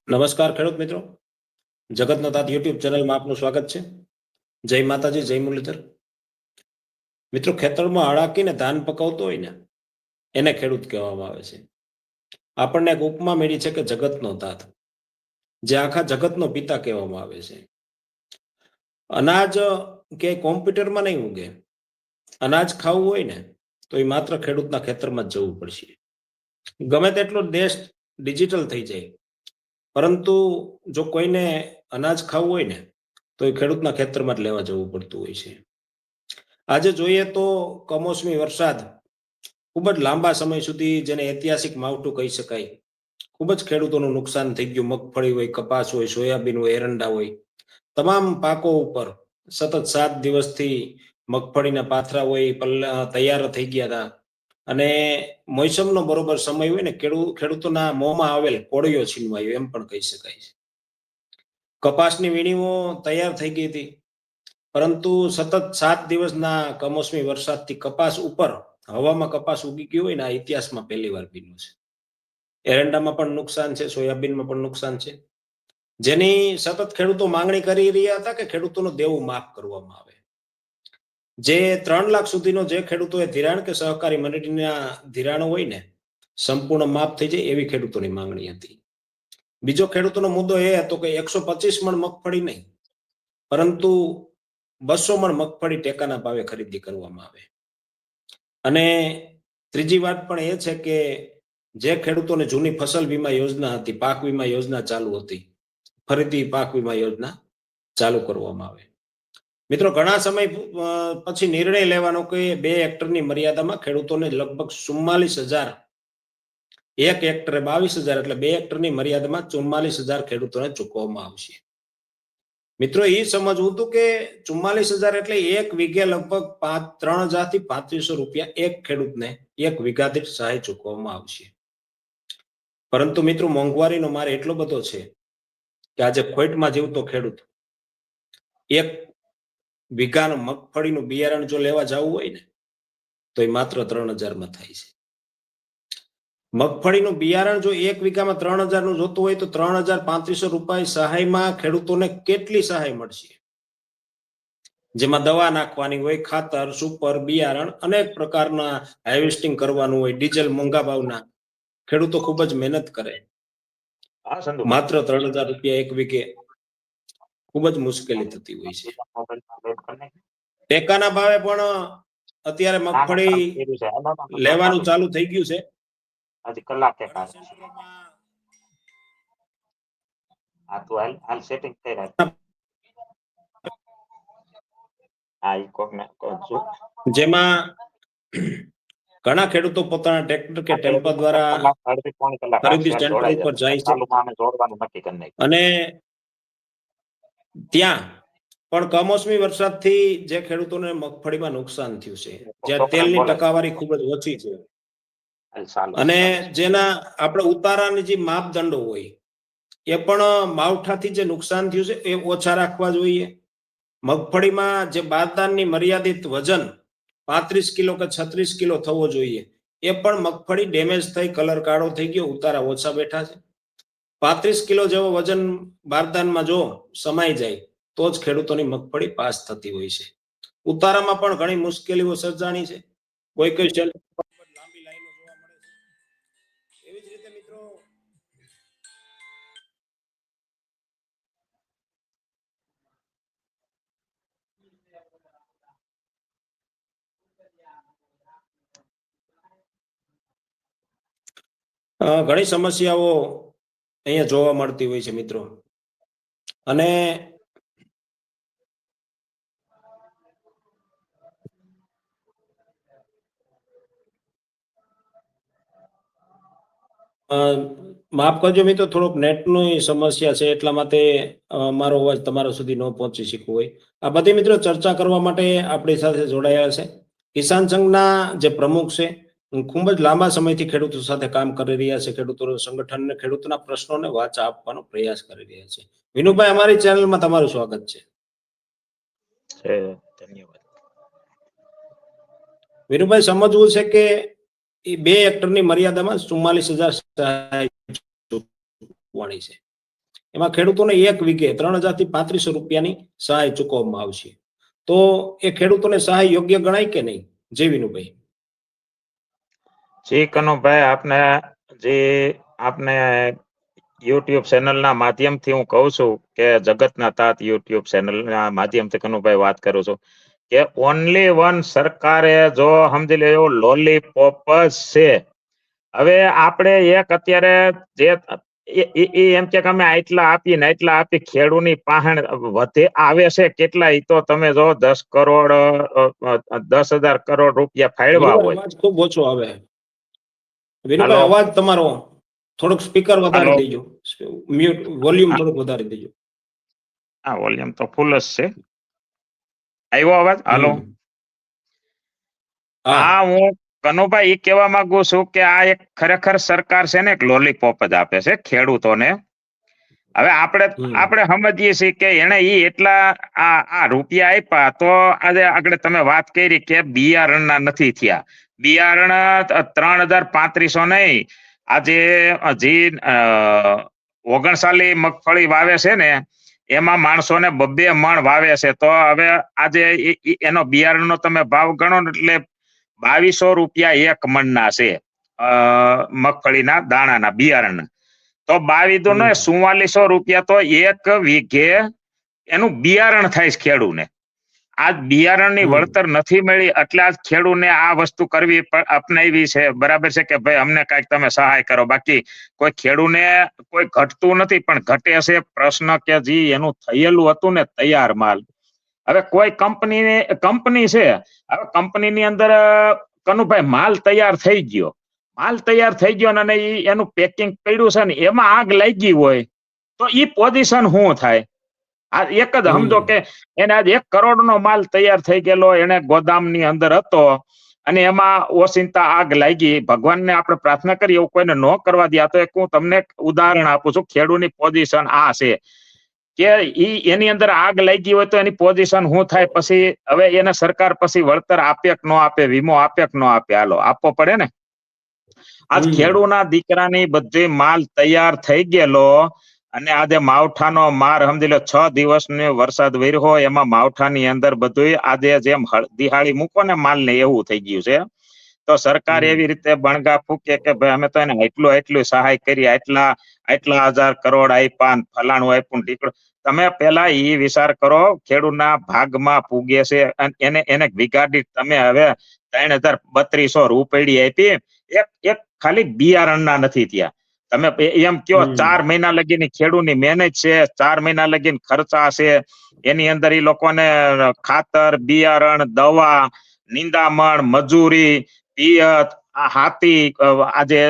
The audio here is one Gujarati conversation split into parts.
નમસ્કાર ખેડૂત મિત્રો, જગતનો તાત યુટ્યુબ ચેનલમાં આપનું સ્વાગત છે. જય માતાજી, જય મુરલીધર. મિત્રો, ખેતરમાં હળાકીને ધાન પકવતો હોય ને એને ખેડૂત કહેવામાં આવે છે. આપણને એક ઉપમા મળી છે કે જગતનો તાત, જે આખા જગતનો પિતા કહેવામાં આવે છે. અનાજ કે કોમ્પ્યુટરમાં નહીં ઉગે. અનાજ ખાવું હોય ને તો એ માત્ર ખેડૂતના ખેતરમાં જ જવું પડશે. ગમે તેટલો દેશ ડિજિટલ થઈ જાય, પરંતુ જો કોઈને અનાજ ખાવું હોય ને તો એ ખેડૂતના ખેતરમાં જ લેવા જવું પડતું હોય છે. આજે જોઈએ તો કમોસમી વરસાદ ખૂબ જ લાંબા સમય સુધી, જેને ઐતિહાસિક માવઠું કહી શકાય, ખૂબ જ ખેડૂતોનું નુકસાન થઈ ગયું. મગફળી હોય, કપાસ હોય, સોયાબીન હોય, એરંડા હોય, તમામ પાકો ઉપર સતત 7 દિવસથી મગફળીના પાથરા હોય તૈયાર થઈ ગયા હતા. અને મોસમનો બરોબર સમય હોય ને ખેડૂતોના મોંમાં આવેલ કોળીઓ છીનવાયો એમ પણ કહી શકાય છે. કપાસની વીણીઓ તૈયાર થઈ ગઈ હતી, પરંતુ સતત 7 દિવસના કમોસમી વરસાદથી કપાસ ઉપર હવામાં કપાસ ઉગી ગયો હોય ને આ ઇતિહાસમાં પહેલી વાર બન્યું છે. એરંડામાં પણ નુકસાન છે, સોયાબીનમાં પણ નુકસાન છે, જેની સતત ખેડૂતો માંગણી કરી રહ્યા હતા કે ખેડૂતોનું દેવું માફ કરવામાં આવે. જે 3 લાખ સુધીનો જે ખેડૂતોએ ધિરાણ કે સહકારી મંડળીના ધિરાણો હોય ને સંપૂર્ણ માફ થઈ જાય એવી ખેડૂતોની માંગણી હતી. બીજો ખેડૂતોનો મુદ્દો એ હતો કે 125 મણ મગફળી નહીં, પરંતુ 200 મણ મગફળી ટેકાના ભાવે ખરીદી કરવામાં આવે. અને ત્રીજી વાત પણ એ છે કે જે ખેડૂતોને જૂની ફસલ વીમા યોજના હતી, પાક વીમા યોજના ચાલુ હતી, ફરીથી પાક વીમા યોજના ચાલુ કરવામાં આવે. મિત્રો, ઘણા સમય પછી નિર્ણય લેવાનો કે 2 હેક્ટરની મર્યાદામાં ખેડૂતોને લગભગ 44,000, એક હેક્ટરે 22,000, એટલે 2 હેક્ટરની મર્યાદામાં 44,000 ખેડૂતોને ચૂકવવામાં આવશે. મિત્રો, એ સમજવું હતું કે 44,000 એટલે એક વીઘે લગભગ 3,000 થી 3,500 રૂપિયા એક ખેડૂતને એક વીઘા દીઠ સહાય ચૂકવવામાં આવશે. પરંતુ મિત્રો, મોંઘવારીનો માર એટલો બધો છે કે આજે ખોટમાં જીવતો ખેડૂત એક વીઘાનું મગફળીનું બિયારણ જો લેવા જવું હોય ને તો એ માત્ર 3,000 થાય છે. મગફળીનું બિયારણ જો એક વીઘામાં 3,000 નું જોતું હોય તો 3,350 રૂપિયા સહાયમાં ખેડૂતોને કેટલી સહાય મળશે? જેમાં દવા નાખવાની હોય, ખાતર, સુપર, બિયારણ, અનેક પ્રકારના હાર્વેસ્ટિંગ કરવાનું હોય, ડીઝલ મોંઘા ભાવના, ખેડૂતો ખૂબ જ મહેનત કરે. માત્ર 3,000 રૂપિયા એક વીઘે ખૂબ જ મુશ્કેલી થતી હોય છે. ટેકાના ભાવે પણ અત્યારે મગફળી લેવાનું ચાલુ થઈ ગયું છે. જેમાં ઘણા ખેડૂતો પોતાના ટ્રેક્ટર કે ટેમ્પર દ્વારા ખરીદી સેન્ટર ઉપર જાય છે અને ત્યાં પણ કમોસમી વરસાદથી જે ખેડૂતોને મગફળીમાં નુકસાન થયું છે, જ્યાં તેલની ટકાવારી ખૂબ જ ઓછી છે અને જેના આપણે ઉતારાની જે માપદંડો હોય એ પણ માવઠાથી જે નુકસાન થયું છે એ ઓછા રાખવા જોઈએ. મગફળીમાં જે બારદાનની મર્યાદિત વજન 35 કિલો કે 36 કિલો થવો જોઈએ, એ પણ મગફળી ડેમેજ થઈ, કલર કાળો થઈ ગયો, ઉતારા ઓછા બેઠા છે. 35 કિલો જેવો વજન બારદાનમાં જો સમાઈ જાય તો જ ખેડૂતોની મગફળી પાસ થતી હોય છે. ઉતારામાં પણ ઘણી મુશ્કેલીઓ સર્જાણી છે. કોઈ લાંબી લાઈનો જોવા મળે છે. એવી જ રીતે મિત્રો, ઘણી સમસ્યાઓ અહીંયા જોવા મળતી હોય છે મિત્રો. અને માફ કરજો મિત્રો, થોડોક નેટની સમસ્યા છે, એટલા માટે મારો અવાજ તમારા સુધી ન પહોંચી શક્યો હોય. આ બધી મિત્રો ચર્ચા કરવા માટે આપણી સાથે જોડાયા છે કિસાન સંઘના જે પ્રમુખ છે, ખૂબ જ લાંબા સમયથી ખેડૂતો સાથે કામ કરી રહ્યા છે. ખેડૂતોના સંગઠનને, ખેડૂતોના પ્રશ્નોને વાચા આપવાનો પ્રયાસ કરી રહ્યા છે. વિનુભાઈ, અમારી ચેનલમાં તમારું સ્વાગત છે. ધન્યવાદ. વિનુભાઈ, સમજવું છે કે એ 2 હેક્ટરની મર્યાદામાં 44,000 સહાય ચૂકવવાની છે. એમાં ખેડૂતોને 1 વીઘે 3,000 થી 3,500 રૂપિયાની સહાય ચૂકવવામાં આવશે. તો એ ખેડૂતોને સહાય યોગ્ય ગણાય કે નહીં, જય વિનુભાઈ? જી કનુભાઈ, આપને યુટ્યુબ ચેનલના માધ્યમથી હું કહું છું કે જગતના તાત યુટ્યુબ ચેનલના માધ્યમથી કનુભાઈ વાત કરું છું કે ઓનલી વન સરકારે જો સમજી લે એવું લોલીપોપ જ છે. હવે આપણે એક અત્યારે જે એમ કે અમે આટલા આપી ને આટલા આપી, ખેડૂની પાહણ વધે આવે છે કેટલા, એ તો તમે જો 10 કરોડ 10,000 કરોડ રૂપિયા ફાળવા હોય. અવાજ ખૂબ ઓછો આવે વિનુભાઈ, અવાજ તમારો થોડોક સ્પીકર વધારી દેજો, મ્યુટ વોલ્યુમ થોડુંક વધારી દેજો. હા, વોલ્યુમ તો ફૂલ જ છે. આવ્યો અવાજ? હાલો. હા, હું કનુભાઈ એ કહેવા માંગુ છું કે આ એક ખરેખર સરકાર છે ને એક લોલીપોપ જ આપે છે ખેડૂતોને. હવે આપણે સમજીએ છીએ કે એને એટલા આ રૂપિયા આપ્યા, તો આજે આગળ તમે વાત કરી કે બિયારણના નથી થયા. બિયારણ 3,3500 નહીં, આજે હજી 59 મગફળી વાવે છે ને, એમાં માણસોને 2 મણ વાવે છે. તો હવે આજે એનો બિયારણનો તમે ભાવ ગણો ને એટલે 2,200 રૂપિયા 1 મણના છે મગફળીના દાણાના બિયારણ. તો 22 ને 4400 રૂપિયા તો 1 વીઘે એનું બિયારણ થાય છે ખેડૂને. આ બિયારણની વળતર નથી મળી એટલે આજ ખેડૂને આ વસ્તુ કરવી અપનાવી છે. બરાબર છે કે ભાઈ અમને કાંઈક તમે સહાય કરો. બાકી કોઈ ખેડૂને કોઈ ઘટતું નથી, પણ ઘટે છે પ્રશ્ન કે જી એનું થયેલું હતું ને તૈયાર માલ. હવે કોઈ કંપની છે, હવે કંપનીની અંદર કનુભાઈ માલ તૈયાર થઈ ગયો અને એનું પેકિંગ પડ્યું છે ને, એમાં આગ લાગી હોય તો ઈ પોઝિશન શું થાય? આ એક જ સમજો કે એને આજ 1 કરોડનો માલ તૈયાર થઈ ગયેલો, એને ગોદામની અંદર હતો અને એમાં ઓચિંતા આગ લાગી. ભગવાનને આપણે પ્રાર્થના કરીએ એવું કોઈને ન કરવા દે. તો એક હું તમને ઉદાહરણ આપું છું. ખેડૂતની પોઝિશન આ છે કે એની અંદર આગ લાગી હોય તો એની પોઝિશન શું થાય? પછી હવે એને સરકાર પછી વળતર આપે કે ન આપે, વીમો આપે કે ન આપે? હાલો, આપવો પડે ને. આજ ખેડૂના દીકરાની બધી માલ તૈયાર થઈ ગયેલો અને આજે માવઠાનો માર સમજી લો, 6 દિવસનો વરસાદ વર્યો, એમાં માવઠાની અંદર બધું આજે જેમ દિહાળી મૂકો ને માલને એવું થઈ ગયું છે. તો સરકાર એવી રીતે બણગા ફૂકે કે ભાઈ અમે તો એને એટલું સહાય કરી, આટલા 1,000 કરોડ આપ્યા, ફલાણું આપ્યું, ટીકડું. તમે પેલા એ વિચાર કરો, ખેડૂતના ભાગમાં પૂગે છે એને વીઘા દીઠ તમે હવે 3,3200 રૂપિયા આપી, એક ખાલી બિયારણના નથી થયા. તમે એમ કયો 4 મહિના લગીની ખેડૂતની મહેનત છે, 4 મહિના લગીન ખર્ચા છે, એની અંદર એ લોકોને ખાતર, બિયારણ, દવા, નિંદામણ, મજૂરી, પિયત, હાથી, આજે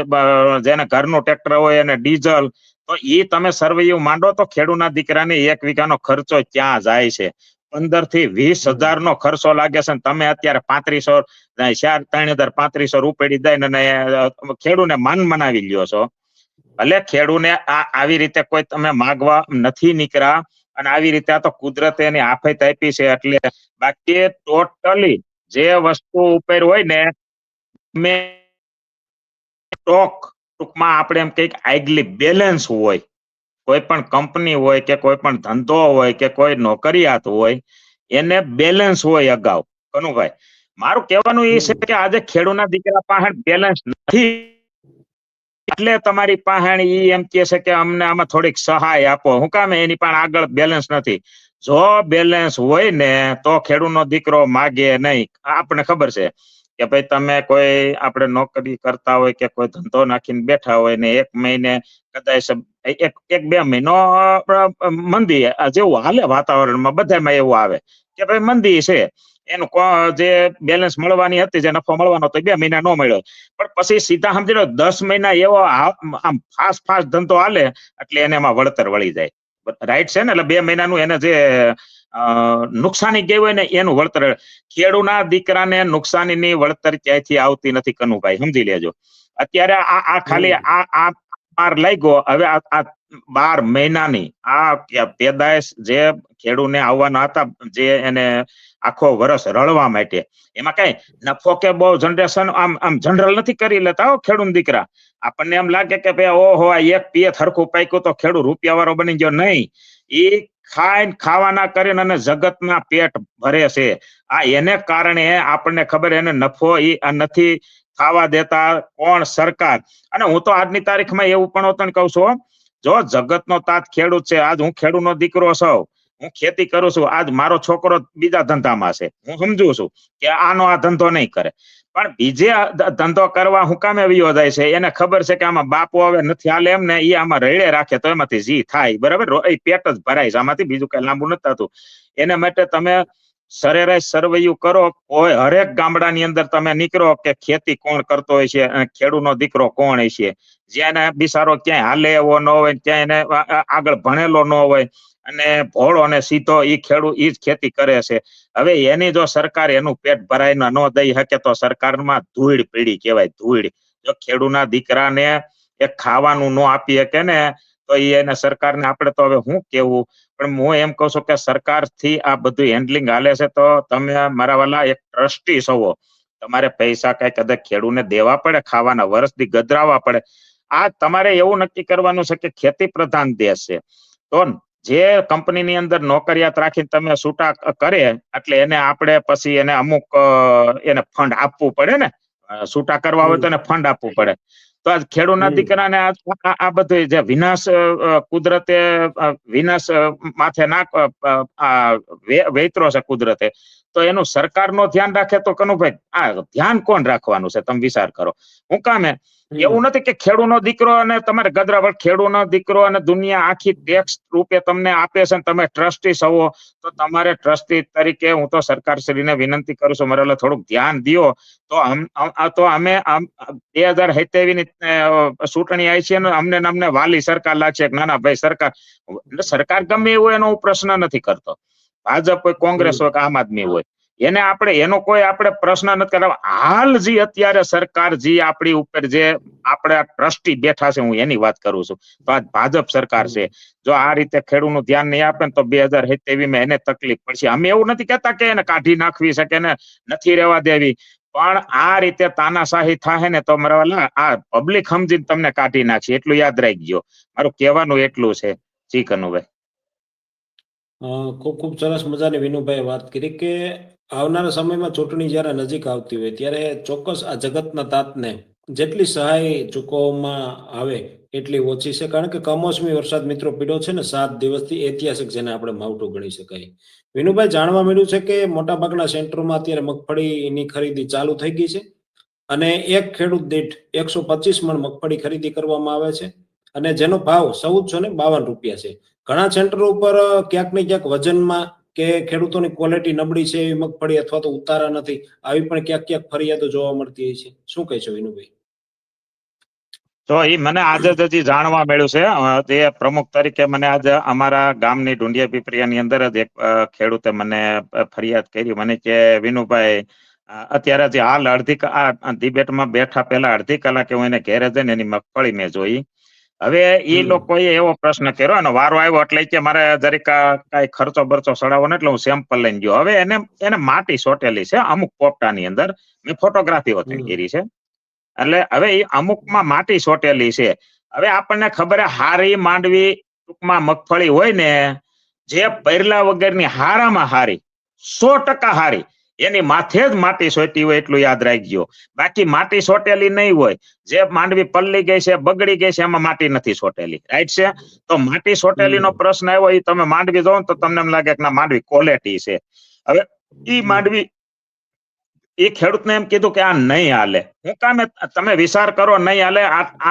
જેને ઘરનું ટ્રેક્ટર હોય એને ડીઝલ. તો એ તમે સર્વૈયું માંડો તો ખેડૂતના દીકરાને 1 વીઘાનો ખર્ચો ક્યાં જાય છે? 15,000 થી 20,000 નો ખર્ચો લાગે છે. તમે અત્યારે 3,3500 રૂપિયા દઈને ખેડૂને માન મનાવી લ્યો છો. ભલે ખેડૂને આવી રીતે કોઈ તમે માગવા નથી નીકળ્યા, અને આવી રીતે આ તો કુદરતે એની આફત આપી છે. એટલે બાકી ટોટલી જે વસ્તુ ઉપર હોય ને, ટૂંકમાં આપણે એમ કઈક આગલી બેલેન્સ હોય, કોઈ પણ કંપની હોય કે કોઈ પણ ધંધો હોય કે કોઈ નોકરિયાત હોય, એને બેલેન્સ હોય અગાઉ. કનુભાઈ, મારું કહેવાનું એ છે કે આજે ખેડૂતના દીકરા પાસે બેલેન્સ નથી, એટલે તમારી પાસે એમ કે છે કે અમને આમાં થોડીક સહાય આપો. હું કામ? એની પાસે આગળ બેલેન્સ નથી. જો બેલેન્સ હોય ને તો ખેડૂતનો દીકરો માગે નહીં. આપણને ખબર છે કે ભાઈ તમે કોઈ આપણે નોકરી કરતા હોય કે કોઈ ધંધો નાખીને બેઠા હોય ને 1 મહિને કદાચ 1-2 મહિનો મંદી જેવું હાલે વાતાવરણમાં, બધામાં એવું આવે કે ભાઈ મંદી છે, એનું જે બેલેન્સ મળવાની હતી, જે નફો મળવાનો હતો 2 મહિના ન મળ્યો. પણ પછી સીધા સમજી લો 10 મહિના એવો આમ ફાસ્ટ ધંધો હાલે એટલે એને એમાં વળતર વળી જાય. રાઈટ છે ને? એટલે 2 મહિનાનું એને જે નુકસાની ગઈ હોય ને એનું વળતર. ખેડૂતના દીકરાને નુકસાનીની વળતર ક્યાંયથી આવતી નથી કનુભાઈ, સમજી લેજો. અત્યારે આ ખાલી આ પાર લાગ્યો. હવે આ 12 મહિનાની આ પેદાશ જે ખેડૂને આવવાના હતા, જે એને આખો વર્ષ રળવા માટે, એમાં કઈ નફો કે બહુ જનરેશન આમ જનરલ નથી કરી લેતા હો ખેડૂત દીકરા. આપણને એમ લાગે કે ભાઈ ઓહો આ એક પિયત હરખું પાક્યું તો ખેડૂત રૂપિયા વાળો બની ગયો. નહીં, એ ખાવાના કરીને અને જગતના પેટ ભરે છે. આ એને કારણે આપણને ખબર, એને નફો એ નથી ખાવા દેતા કોણ? સરકાર. અને હું તો આજની તારીખમાં એવું પણ હોતું કહું છું, જો જગતનો તાત ખેડૂત છે. આજ હું ખેડૂતનો દીકરો છું, હું ખેતી કરું છું. આજ મારો છોકરો બીજા ધંધામાં છે, હું સમજુ છું કે આનો આ ધંધો નહીં કરે, પણ બીજે ધંધો કરવા હું કામે વિયો જાય છે? એને ખબર છે કે આમાં બાપુ હવે નથી હાલે એમ ને, એ આમાં રળે રાખે તો એમાંથી જી થાય, બરાબર, એ પેટ જ ભરાય છે આમાંથી, બીજું કઈ લાંબુ નથી થતું. એને માટે તમે સરેરાશ સરવૈયું કરો, કોઈ હરેક ગામડાની અંદર તમે નીકળો કે ખેતી કોણ કરતો હોય છે અને ખેડૂતનો દીકરો કોણ હોય છે. જેને બિચારો ક્યાંય હાલે એવો ન હોય, ક્યાંય એને આગળ ભણેલો ન હોય, અને ભોળો અને સીધો ઈ ખેડૂત ઈ જ ખેતી કરે છે. હવે એની જો સરકાર એનું પેટ ભરાઈને ન દઈ શકે તો સરકારમાં ધૂળ પીડી કહેવાય, ધૂળ. જો ખેડૂતના દીકરાને એ ખાવાનું ન આપી શકે ને, તો એને સરકારને આપણે તો હવે શું કેવું. પણ હું એમ કહું છું કે સરકારથી આ બધું હેન્ડલિંગ હાલે છે, તો તમે મારા વાલા એક ટ્રસ્ટી છો, તમારે પૈસા કઈ કદાચ ખેડૂતને દેવા પડે, ખાવાના વર્ષથી ગધરાવા પડે. આ તમારે એવું નક્કી કરવાનું છે કે ખેતી પ્રધાન દેશ છે, તો જે કંપનીની અંદર નોકરિયાત રાખીને તમે છૂટા કરે, એટલે એને આપણે પછી એને અમુક એને ફંડ આપવું પડે ને. છૂટા કરવા હોય તો એને ફંડ આપવું પડે. તો આજ ખેડૂતના દીકરાને આ બધું જે વિનાશ કુદરતે વિનાશ માથે વેતરો છે કુદરતે, તો એનું સરકારનો ધ્યાન રાખે તો કનુભાઈ આ ધ્યાન કોણ રાખવાનું છે? તમે વિચાર કરો. હું કામે એવું નથી કે ખેડૂતનો દીકરો અને તમારે ગધરા, પણ ખેડૂતનો દીકરો અને દુનિયા આખી ટેક્સ રૂપે તમને આપે છે, તમે ટ્રસ્ટી છો, તો તમારે ટ્રસ્ટી તરીકે હું તો સરકારશ્રીને વિનંતી કરું છું, મારે થોડુંક ધ્યાન દો. તો અમે 2027 ની ચૂંટણી આવી છે, અમને વાલી સરકાર લાગશે. ના ના ભાઈ, સરકાર ગમે એવું એનો પ્રશ્ન નથી કરતો. ભાજપ હોય, કોંગ્રેસ હોય કે આમ આદમી હોય, એને આપણે એનો કોઈ આપણે પ્રશ્ન નથી કરવા. હાલ જે અત્યારે સરકાર જે આપણી ઉપર જે આપણે ટ્રસ્ટી બેઠા છે, હું એની વાત કરું છું, તો આ ભાજપ સરકાર છે. જો આ રીતે ખેડૂતનું ધ્યાન નહીં આપે ને, તો 2027 માં એને તકલીફ પડશે. અમે એવું નથી કહેતા કે એને કાઢી નાખવી છે કે એને નથી રહેવા દેવી, પણ આ રીતે તાનાશાહી થાય ને, તો મારા આ પબ્લિક સમજીને તમને કાઢી નાખશે, એટલું યાદ રાખી ગયો. મારું કહેવાનું એટલું છે. જી કનુભાઈ. ખૂબ ખૂબ સરસ મજાની વિનુભાઈ વાત કરી કે આવનારા સમયમાં ચૂંટણી જ્યારે નજીક આવતી હોય ત્યારે ચોક્કસ આ જગતના તાતને જેટલી સહાય ચૂકવવામાં આવે એટલી ઓછી છે, કારણ કે કમોસમી વરસાદ મિત્રો પીડ્યો છે ને 7 દિવસથી, ઐતિહાસિક જેને આપણે માવઠું ગણી શકાય. વિનુભાઈ, જાણવા મળ્યું છે કે મોટાભાગના સેન્ટરોમાં અત્યારે મગફળીની ખરીદી ચાલુ થઈ ગઈ છે અને એક ખેડૂત દીઠ 125 મણ મગફળી ખરીદી કરવામાં આવે છે, અને જેનો ભાવ 1452 રૂપિયા છે. ઘણા સેન્ટરો ઉપર ક્યાંક ને ક્યાંક વજનમાં કે ખેડૂતોની ક્વોલિટી નબળી છે એવી મગફળી અથવા તો ઉતારા નથી, આવી પણ ક્યાંક ક્યાંક ફરિયાદો જોવા મળતી હોય છે. શું કહેશો વિનુભાઈ? તો એ મને આજે જ હજી જાણવા મળ્યું છે. તે પ્રમુખ તરીકે મને આજે અમારા ગામની ઢુંડિયા પીપરિયાની અંદર જ એક ખેડૂતે મને ફરિયાદ કરી. મને કે વિનુભાઈ, અત્યારે જે હાલ ડિબેટમાં બેઠા પહેલા અડધી કલાકે હું એને ઘેરે જઈને એની મગફળી મેં જોઈ. હવે એ લોકોએ એવો પ્રશ્ન કર્યો અને વારો આવ્યો એટલે કે મારે જરીક કઈ ખર્ચો બરચો સડાવો ને, એટલે હું સેમ્પલ લઈને ગયો. હવે એને માટી સોટેલી છે અમુક પોપટાની અંદર, મેં ફોટોગ્રાફી કરી છે. એટલે હવે એ અમુકમાં માટી સોટેલી છે. હવે આપણને ખબર હારી માંડવી ટૂંકમાં મગફળી હોય ને, જે પૈરલા વગરની હારામાં હારી 100% હારી, એની માથે જ માટી સોટી હોય, એટલું યાદ રાખજો. બાકી માટી સોટેલી નહીં હોય. જે માંડવી પલ્લી ગઈ છે, બગડી ગઈ છે, એમાં માટી નથી સોટેલી. રાઈટ છે? તો માટી સોટેલી નો પ્રશ્ન આવ્યો, એ તમે માંડવી જોવો ને તો તમને એમ લાગે કે ના માંડવી ક્વોલિટી છે. હવે ઈ માંડવી એ ખેડૂતને એમ કીધું કે આ નહીં હાલે. હું કામે તમે વિચાર કરો નહીં હાલે.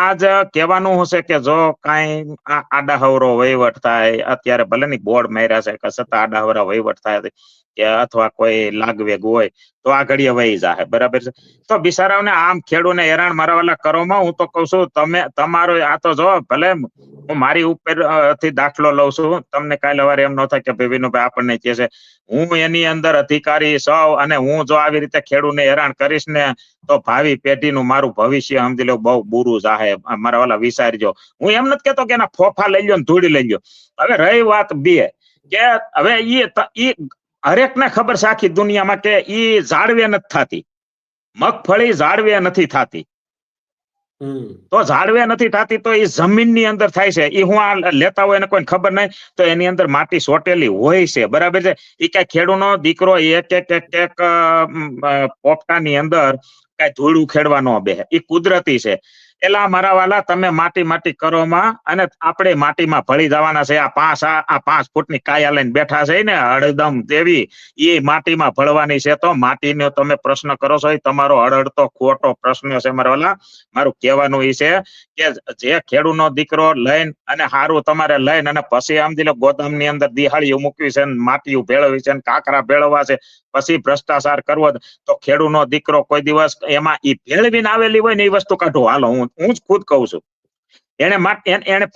આજ કહેવાનું હશે કે જો કાંઈ આડાહવરો વહીવટ થાય, અત્યારે ભલે ની બોર્ડ માર્યા છે કે છતાં આડાહવરા વહીવટ થાય કે અથવા કોઈ લાગવેગ હોય તો આ ઘડીએ વહી જાય, બરાબર છે? તો બિચારાઓને આમ ખેડૂતને હેરાન મારવાલા કરોમાં હું તો કઉ છું, તમે તમારો આ તો જો ભલે હું મારી ઉપર થી દાખલો લઉં છું. તમને કાલે સવારે એમ ન થાય કે ભાઈ વિનુભાઈ આપણને કહે છે, હું એની અંદર અધિકારી સૌ, અને હું જો આવી રીતે ખેડૂતને હેરાન કરીશ ને તો ભાવિ પેઢીનું મારું ભવિષ્ય સમજી લો બહુ બુરું જાહે. મારા વાલા વિચારજો. હું એમ નથી કેતો કે એના ફોફા લઈ લ્યો ને ધૂળી લઈ લ્યો. હવે રહી વાત બે કે હવે ઈ હરેકને ખબર છે આખી દુનિયામાં કે ઈ ઝાડવે નથી થતી. મગફળી ઝાડવે નથી થતી. તો ઝાડવે નથી થતી તો એ જમીનની અંદર થાય છે. એ હું આ લેતા હોય એને કોઈને ખબર નહીં તો એની અંદર માટી સોટેલી હોય છે. બરાબર છે. એ કઈ ખેડૂતનો દીકરો એક પોપટાની અંદર કઈ ધૂળું ખેડવા ન બેસે. એ કુદરતી છે. એલા મારા વાલા તમે માટી કરોમાં અને આપણે માટીમાં ભળી જવાના છે. આ 5 ફૂટની કાયા લઈને બેઠા છે ને હળદમ દેવી, એ માટીમાં ભળવાની છે. તો માટીનો તમે પ્રશ્ન કરો છો એ તમારો હળહળતો ખોટો પ્રશ્ન છે મારા વાલા. મારું કહેવાનું એ છે કે જે ખેડૂતનો દીકરો લઈને અને હારું તમારે લઈને અને પછી સમજી લો ગોદામની અંદર દિહાળીઓ મૂકવી છે, માટીઓ ભેળવી છે, કાકરા ભેળવવા છે, પછી ભ્રષ્ટાચાર કરવો, તો ખેડૂતનો દીકરો કોઈ દિવસ એમાં ઈ ભેળવીને આવેલી હોય ને એ વસ્તુ કાઢો. હાલો હું જ ખુદ કહું છું. એને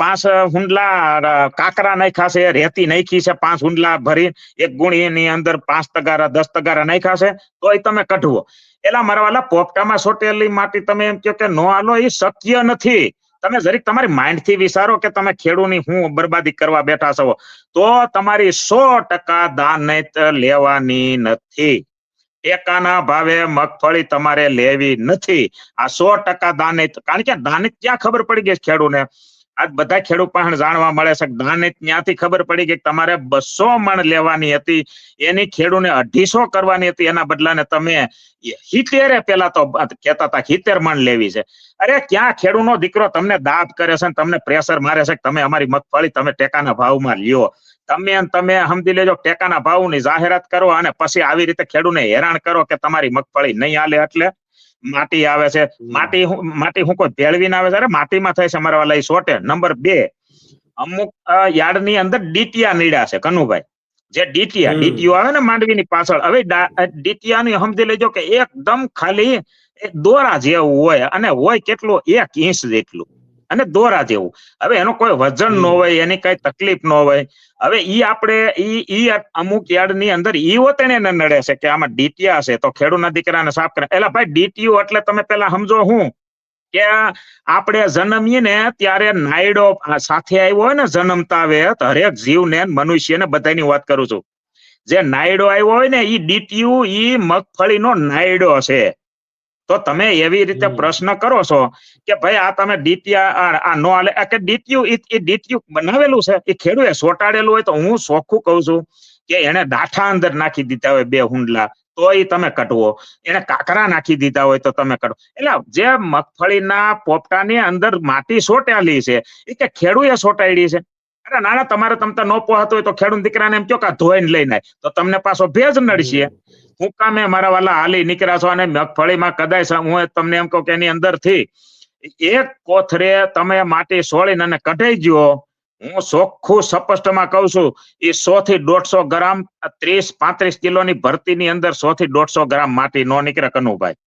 5 હુંડલા કાકરા નાખ્યા છે, રેતી નાખી છે 5 હુંડલા ભરી, એક ગુણીની અંદર 5 તગારા 10 તગારા નાખ્યા છે, તોય તમે કઢવો. એલા મારા વાલા પોપટામાં સોટેલી માટી તમે એમ કહો કે નો હાલો, એ શક્ય નથી. તમે જરીક તમારી માઇન્ડ થી વિચારો કે તમે ખેડૂતની હું બરબાદી કરવા બેઠા છો, તો તમારી 100% દાનત લેવાની નથી. ટેકાના ભાવે મગફળી તમારે લેવી નથી. આ 100% દાનત. કારણ કે દાનત ક્યાં ખબર પડી ગઈ ખેડૂતને? આજ બધા ખેડૂત પાસે જાણવા મળે છે કે દાનત ત્યાંથી ખબર પડી ગઈ તમારે 200 મણ લેવાની હતી, એની ખેડૂતને 250 કરવાની હતી. એના બદલાને તમે 70 પેલા તો કહેતા હતા 70 મણ લેવી છે. અરે ક્યાં ખેડૂતનો દીકરો તમને દાબ કરે છે, તમને પ્રેશર મારે છે કે તમે અમારી મગફળી તમે ટેકાના ભાવમાં લ્યો. તમે સમજી લેજો ટેકાના ભાવની જાહેરાત કરો અને પછી આવી રીતે ખેડૂતને હેરાન કરો કે તમારી મગફળી નહીં હાલે. એટલે માટી આવે છે, માટી હું કોઈ ભેળવીને આવે છે? અરે માટીમાં થાય છે મારા વાલા સોટે. નંબર 2, અમુક યાર્ડની અંદર ડીટીયા નીડા છે કનુભાઈ. જે ડીટીઓ આવે ને માંડવીની પાછળ, હવે ડીટીયાની સમજી લેજો કે એકદમ ખાલી દોરા જેવું હોય, અને હોય કેટલું 1 ઇંચ જેટલું, અને દોરા જેવું. હવે એનો કોઈ વજન ન હોય, એની કઈ તકલીફ ન હોય. હવે ઈ આપણે ઈ અમુક યાર્ડ ની અંદર ઈ હોતને નડે છે કે આમાં ડીટીયા છે તો ખેડૂતના દીકરાને સાફ કરે. એટલે ભાઈ ડીટીઓ એટલે તમે પેલા સમજો હું કે આપણે જન્મીએ ને ત્યારે નાયડો સાથે આવ્યો હોય ને, જન્મતા આવે હરેક જીવને મનુષ્યને બધાની વાત કરું છું. જે નાયડો આવ્યો હોય ને ઈ ડીટીયુ, ઈ મગફળીનો નાયડો છે. તો તમે એવી રીતે પ્રશ્ન કરો છો કે ભાઈ આ તમે ડીટીયા નો હાલે કે ડીટીયુ બનાવેલું છે એ ખેડૂએ સોટાડેલું હોય તો હું ચોખ્ખું કહું છું કે એને ડાઠા અંદર નાખી દીધા હોય 2 હુંડલા તો એ તમે કઢવો, એને કાકરા નાખી દીધા હોય તો તમે કઢવો. એટલે જે મગફળીના પોપટાની અંદર માટી સોટાયેલી છે એ કે ખેડૂએ સોટાડી છે. અરે નાના તમારે તમતા ન પોહાતો હોય તો ખેડૂત દીકરાને એમ કહો કે ધોઈને લઈને તો તમને પાછો ભેજ નડશે. હું કામે મારા વાલા હાલી નીકળ્યા છો અને મગફળીમાં કદાચ હું તમને એમ કહું કે એની અંદરથી 1 કોથરે તમે માટી સોળીને અને કઢાઈ ગયો. હું ચોખ્ખું સ્પષ્ટમાં કહું છું એ 100 થી 150 ગ્રામ 30-35 કિલોની ભરતીની અંદર 100 થી 150 ગ્રામ માટી નો નીકળે કનુભાઈ.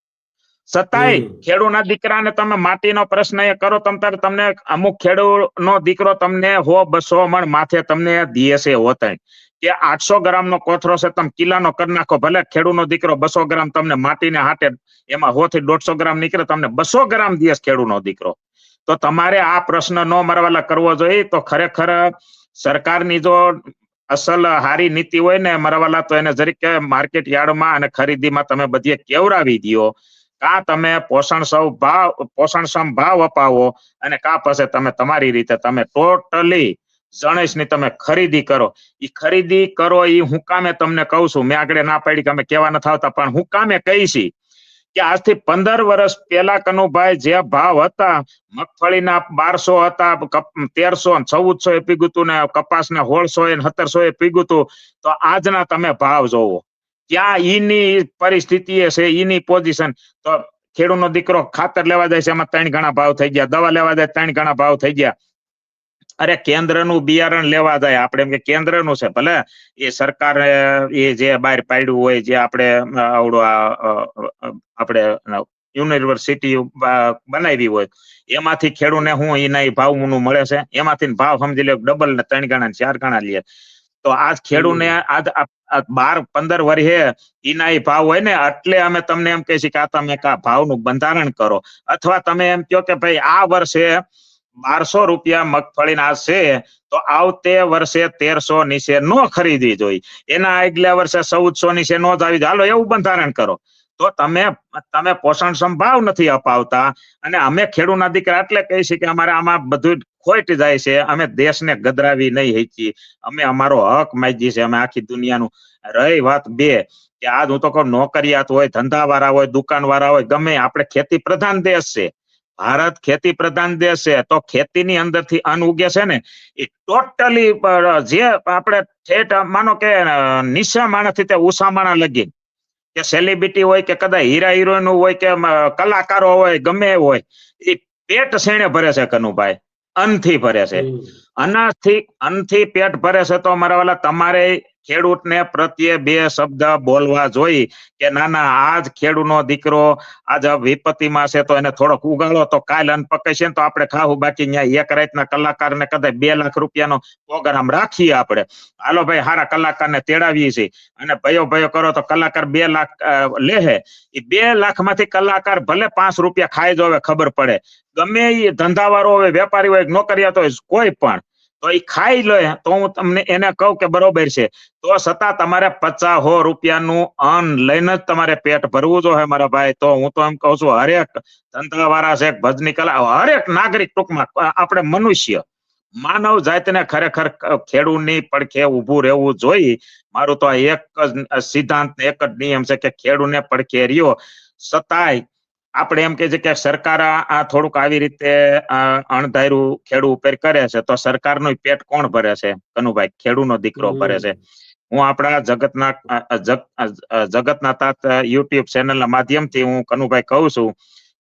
છતાંય ખેડૂતના દીકરાને તમે માટીનો પ્રશ્ન એ કરો તમને અમુક ખેડૂતનો દીકરો તમને 100-200 મણ માથે તમને દીએ છે હોતા કે 800 ગ્રામનો કોથરો છે તમે કિલ્લાનો કરી નાખો. ભલે ખેડૂતનો દીકરો 200 ગ્રામ તમને માટીને હાટે એમાં 100 થી 150 ગ્રામ નીકળે, તમને 200 ગ્રામ દીએ ખેડૂતનો દીકરો. તો તમારે આ પ્રશ્ન નો મારવાલા કરવો જોઈએ. તો ખરેખર સરકારની જો અસલ હારી નીતિ હોય ને મારવાલા તો એને જરીક માર્કેટ યાર્ડમાં અને ખરીદીમાં તમે બધી કેવરાવી દો. કા તમે પોષણક્ષમ ભાવ અપાવો અને કા પછી તમે તમારી રીતે તમે ટોટલી જણેશની તમે ખરીદી કરો. એ ખરીદી કરો એ હું કામે તમને કહું છું. મેં આગળ ના પાડી કે અમે કહેવા નથી આવતા, પણ હું કામે કહીશી કે આજથી 15 વર્ષ પહેલા કનુભાઈ જે ભાવ હતા મગફળીના 1200 હતા, 1300 1400 એ પીગું હતું ને કપાસને 1600 ને 1700 એ પીગું હતું. તો આજના તમે ભાવ જોવો ત્યાં ઈની પરિસ્થિતિ છે, ઈની પોઝિશન. તો ખેડૂતનો દીકરો ખાતર લેવા જાય છે એમાં 3 ગણા ભાવ થઈ ગયા, દવા લેવા જાય 3 ગણા ભાવ થઈ ગયા. અરે કેન્દ્રનું બિયારણ લેવા જાય આપણે એમ કે કેન્દ્રનું છે, ભલે એ સરકાર એ જે બહાર પાડ્યું હોય જે આપણે આવડો આપણે યુનિવર્સિટી બનાવી હોય, એમાંથી ખેડૂતને હું એના ભાવનું મળે છે, એમાંથી ભાવ સમજી લો ડબલ ને 3 ગણા 4 ગણા લે. તો આજ ખેડૂતને આજ 12-15 વર્ષે એના ભાવ હોય ને, એટલે અમે તમને એમ કહે છે કે આ તમે ભાવનું બંધારણ કરો, અથવા તમે એમ કહો કે ભાઈ આ વર્ષે 1200 રૂપિયા મગફળીના છે તો આવતે વર્ષે 1300 નીચે ન ખરીદવી જોઈએ, એના આગલા વર્ષે 1400 નીચે ન જ આવી જાય, હાલો એવું બંધારણ કરો. તો તમે પોષણક્ષમ ભાવ નથી અપાવતા, અને અમે ખેડૂતના દીકરા એટલે કહી છે કે અમારે આમાં બધું ખોટ જાય છે, અમે દેશને ગદરાવી નહીં શકીએ, અમે અમારો હક માંગીએ છીએ, અમે આખી દુનિયાનું. રહી વાત બે કે આજ હું તો કહું નોકરિયાત હોય, ધંધાવાળા હોય, દુકાનવાળા હોય, ગમે આપણે ખેતી પ્રધાન દેશ છે, ભારત ખેતી પ્રધાન દેશ છે, તો ખેતીની અંદરથી અન્ન ઉગે છે ને એ ટોટલી જે આપણે ઠેઠ માનો કે નીચા માણસથી તે ઊંચા માણસ લગી કે સેલિબ્રિટી હોય કે કદાચ હીરા હિરોઈન હોય કે કલાકારો હોય, ગમે હોય, એ પેટ શેણે ભરે છે કનુભાઈ, અન્નથી ભરે છે, અન્નથી પેટ ભરે છે. તો મારા વાલા તમારે ખેડૂતને પ્રત્યે 2 શબ્દ બોલવા જોઈ કે ના ના આજ ખેડૂતનો દીકરો આજ વિપત્તિમાં છે તો એને થોડોક ઉગાડો, તો કાલ અન્ન પકે છે તો આપણે ખાવું, બાકી અહીંયા એક રાતના કલાકારને કદાચ 2 લાખ રૂપિયાનો પ્રોગ્રામ રાખીએ આપણે, હાલો ભાઈ સારા કલાકારને તેડાવીએ છીએ અને ભયો કરો તો કલાકાર 2 લાખ લેહે, એ 2 લાખમાંથી કલાકાર ભલે 5 રૂપિયા ખાઈ જોવે, ખબર પડે, ગમે એ ધંધાવાળો હોય, વેપારી હોય, નોકરિયાત હોય, કોઈ પણ, તો એ ખાઈ લે તો હું તમને એને કહું કે બરોબર છે, તો છતાં તમારે 50-100 રૂપિયાનું અન્ન લઈને જ તમારે પેટ ભરવું જોઈએ મારા ભાઈ. તો હું તો એમ કહું છું હરેક ધંધાવાળા છે, ભજની કલા, હરેક નાગરિક, ટૂંકમાં આપણે મનુષ્ય માનવ જાતને ખરેખર ખેડૂતની પડખે ઊભું રહેવું જોઈએ. મારું તો એક જ સિદ્ધાંત, એક જ નિયમ છે કે ખેડૂતને પડખે રહ્યો. છતાંય આપણે એમ કે છે કે સરકાર આ થોડુંક આવી રીતે અણધાર્યું ખેડૂત ઉપર કરે છે, તો સરકારનું પેટ કોણ ભરે છે કનુભાઈ? ખેડૂતનો દીકરો ભરે છે. હું આપણા જગતના તાત યુટ્યુબ ચેનલના માધ્યમથી હું કનુભાઈ કહું છું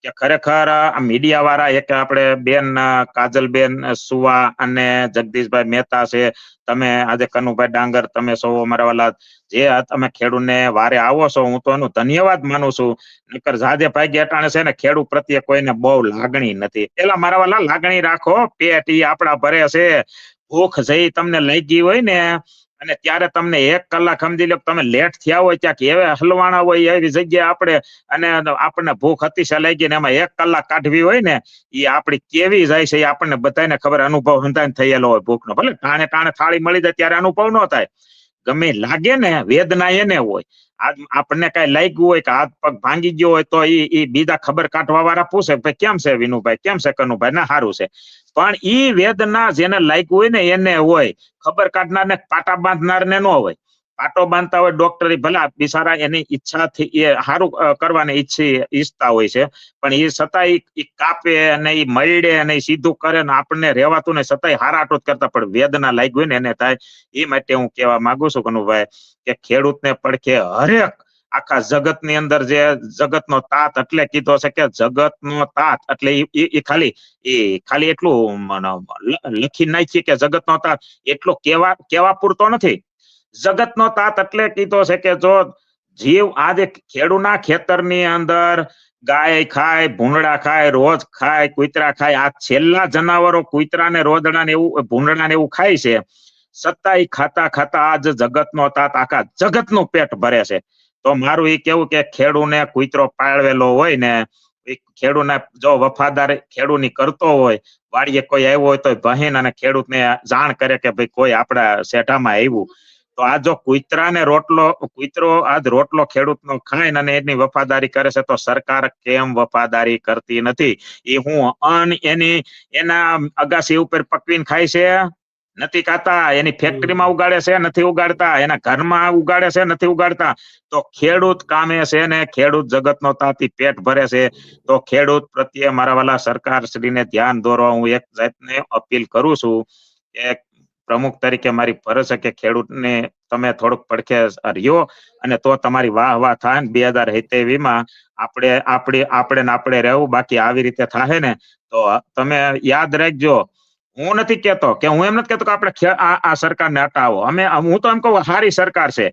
કે ખરેખર મીડિયા વાળા, એક આપણે બેન કાજલબેન સુવા અને જગદીશભાઈ મહેતા છે, તમે આજે કનુભાઈ ડાંગર, તમે સૌ અમારા વાલા જે તમે ખેડૂતને વારે આવો છો, હું તો એનું ધન્યવાદ માનું છું. નકર જાજે ભાઈ અટાણે છે ને ખેડૂત પ્રત્યે કોઈને બહુ લાગણી નથી. પેલા મારા વાલા લાગણી રાખો, પેટ ઈ આપડા ભરે છે, ભૂખ જઈ તમને લઈ ગઈ હોય ને અને ત્યારે તમને 1 કલાક સમજી લો તમે લેટ થયા હોય, ત્યાં કેવા હલવાણા હોય એવી જગ્યાએ આપણે, અને આપણને ભૂખ અતિશય લઈ ગઈ ને એમાં 1 કલાક કાઢવી હોય ને, એ આપડી કેવી જાય છે એ આપણને બધાને ખબર, અનુભવ હંધાઈને થયેલો હોય ભૂખનો. ભલે ટાણે થાળી મળી જાય ત્યારે અનુભવ ન થાય, ગમે લાગે ને વેદના એને હોય. આજ આપણને કઈ લાગ્યું હોય કે હાથ પગ ભાંગી ગયો હોય તો એ બીજા ખબર કાઢવા વાળા પૂછે ભાઈ કેમ છે વિનુભાઈ, કેમ છે કનુભાઈ, ના સારું છે. પણ ઈ વેદના જેને લાગ્યું હોય ને એને હોય, ખબર કાઢનાર ને પાટા બાંધનાર ને ન હોય. પાટો બાંધતા હોય ડોક્ટર, ભલા બિચારા એની ઈચ્છાથી એ સારું કરવાની ઈચ્છતા હોય છે, પણ એ છતાં એ કાપે અને એ મળે અને સીધું કરે ને આપણને રહેવાતું ને છતાંય હારાટોટ કરતા, પણ વેદના લાગી હોય ને એને થાય. એ માટે હું કહેવા માંગુ છું કનુભાઈ કે ખેડૂતને પડખે હરેક આખા જગતની અંદર જે જગતનો તાત એટલે કીધો છે કે જગતનો તાત એટલે એ ખાલી એટલું લખી નાખીએ કે જગતનો તાત, એટલું કેવા પૂરતો નથી. જગતનો તાત એટલે કીધો છે કે જો જીવ આજે ખેડૂતના ખેતરની અંદર ગાય ખાય, ભૂંડડા ખાય, રોજ ખાય, કૂતરા ખાય, આ છેલ્લા જનાવરો કૂતરા ને રોદડા ને એવું, ભૂંડડા ને એવું ખાય છે, છતાંય ખાતા ખાતા આજ જગતનો તાત આખા જગતનું પેટ ભરે છે. તો મારું એ કેવું કે ખેડૂને કૂતરો પાળવેલો હોય ને, ખેડૂને જો વફાદાર ખેડૂની કરતો હોય, વાડીએ કોઈ આવ્યો હોય તો બહેન અને ખેડૂતને જાણ કરે કે ભાઈ કોઈ આપણા શેઠામાં આવ્યું, તો આ જો કૂતરો આજ રોટલો ખેડૂતનો ખાય અને એની વફાદારી કરે છે, તો સરકાર કેમ વફાદારી કરતી નથી? એ હું અન્ન એના અગાસી ઉપર પકવીને ખાય છે, નથી ખાતા. એની ફેક્ટરીમાં ઉગાડે છે, નથી ઉગાડતા. એના ઘરમાં ઉગાડે છે, નથી ઉગાડતા. તો ખેડૂત કામે છે ને ખેડૂત જગતનો તાતી પેટ ભરે છે. તો ખેડૂત પ્રત્યે મારા વાલા સરકાર શ્રીને ધ્યાન દોરવા હું એક જાતને અપીલ કરું છું કે પ્રમુખ તરીકે મારી ફરજ છે કે ખેડૂતને તમે થોડુંક પડખે રહ્યો અને તો તમારી વાહ થાય ને 2027 માં આપણે રહેવું. બાકી આવી રીતે થાય ને તો તમે યાદ રાખજો, હું નથી કેતો કે, હું એમ નથી કેતો કે આપણે આ સરકારને હટાવો. હું તો એમ કહું સારી સરકાર છે,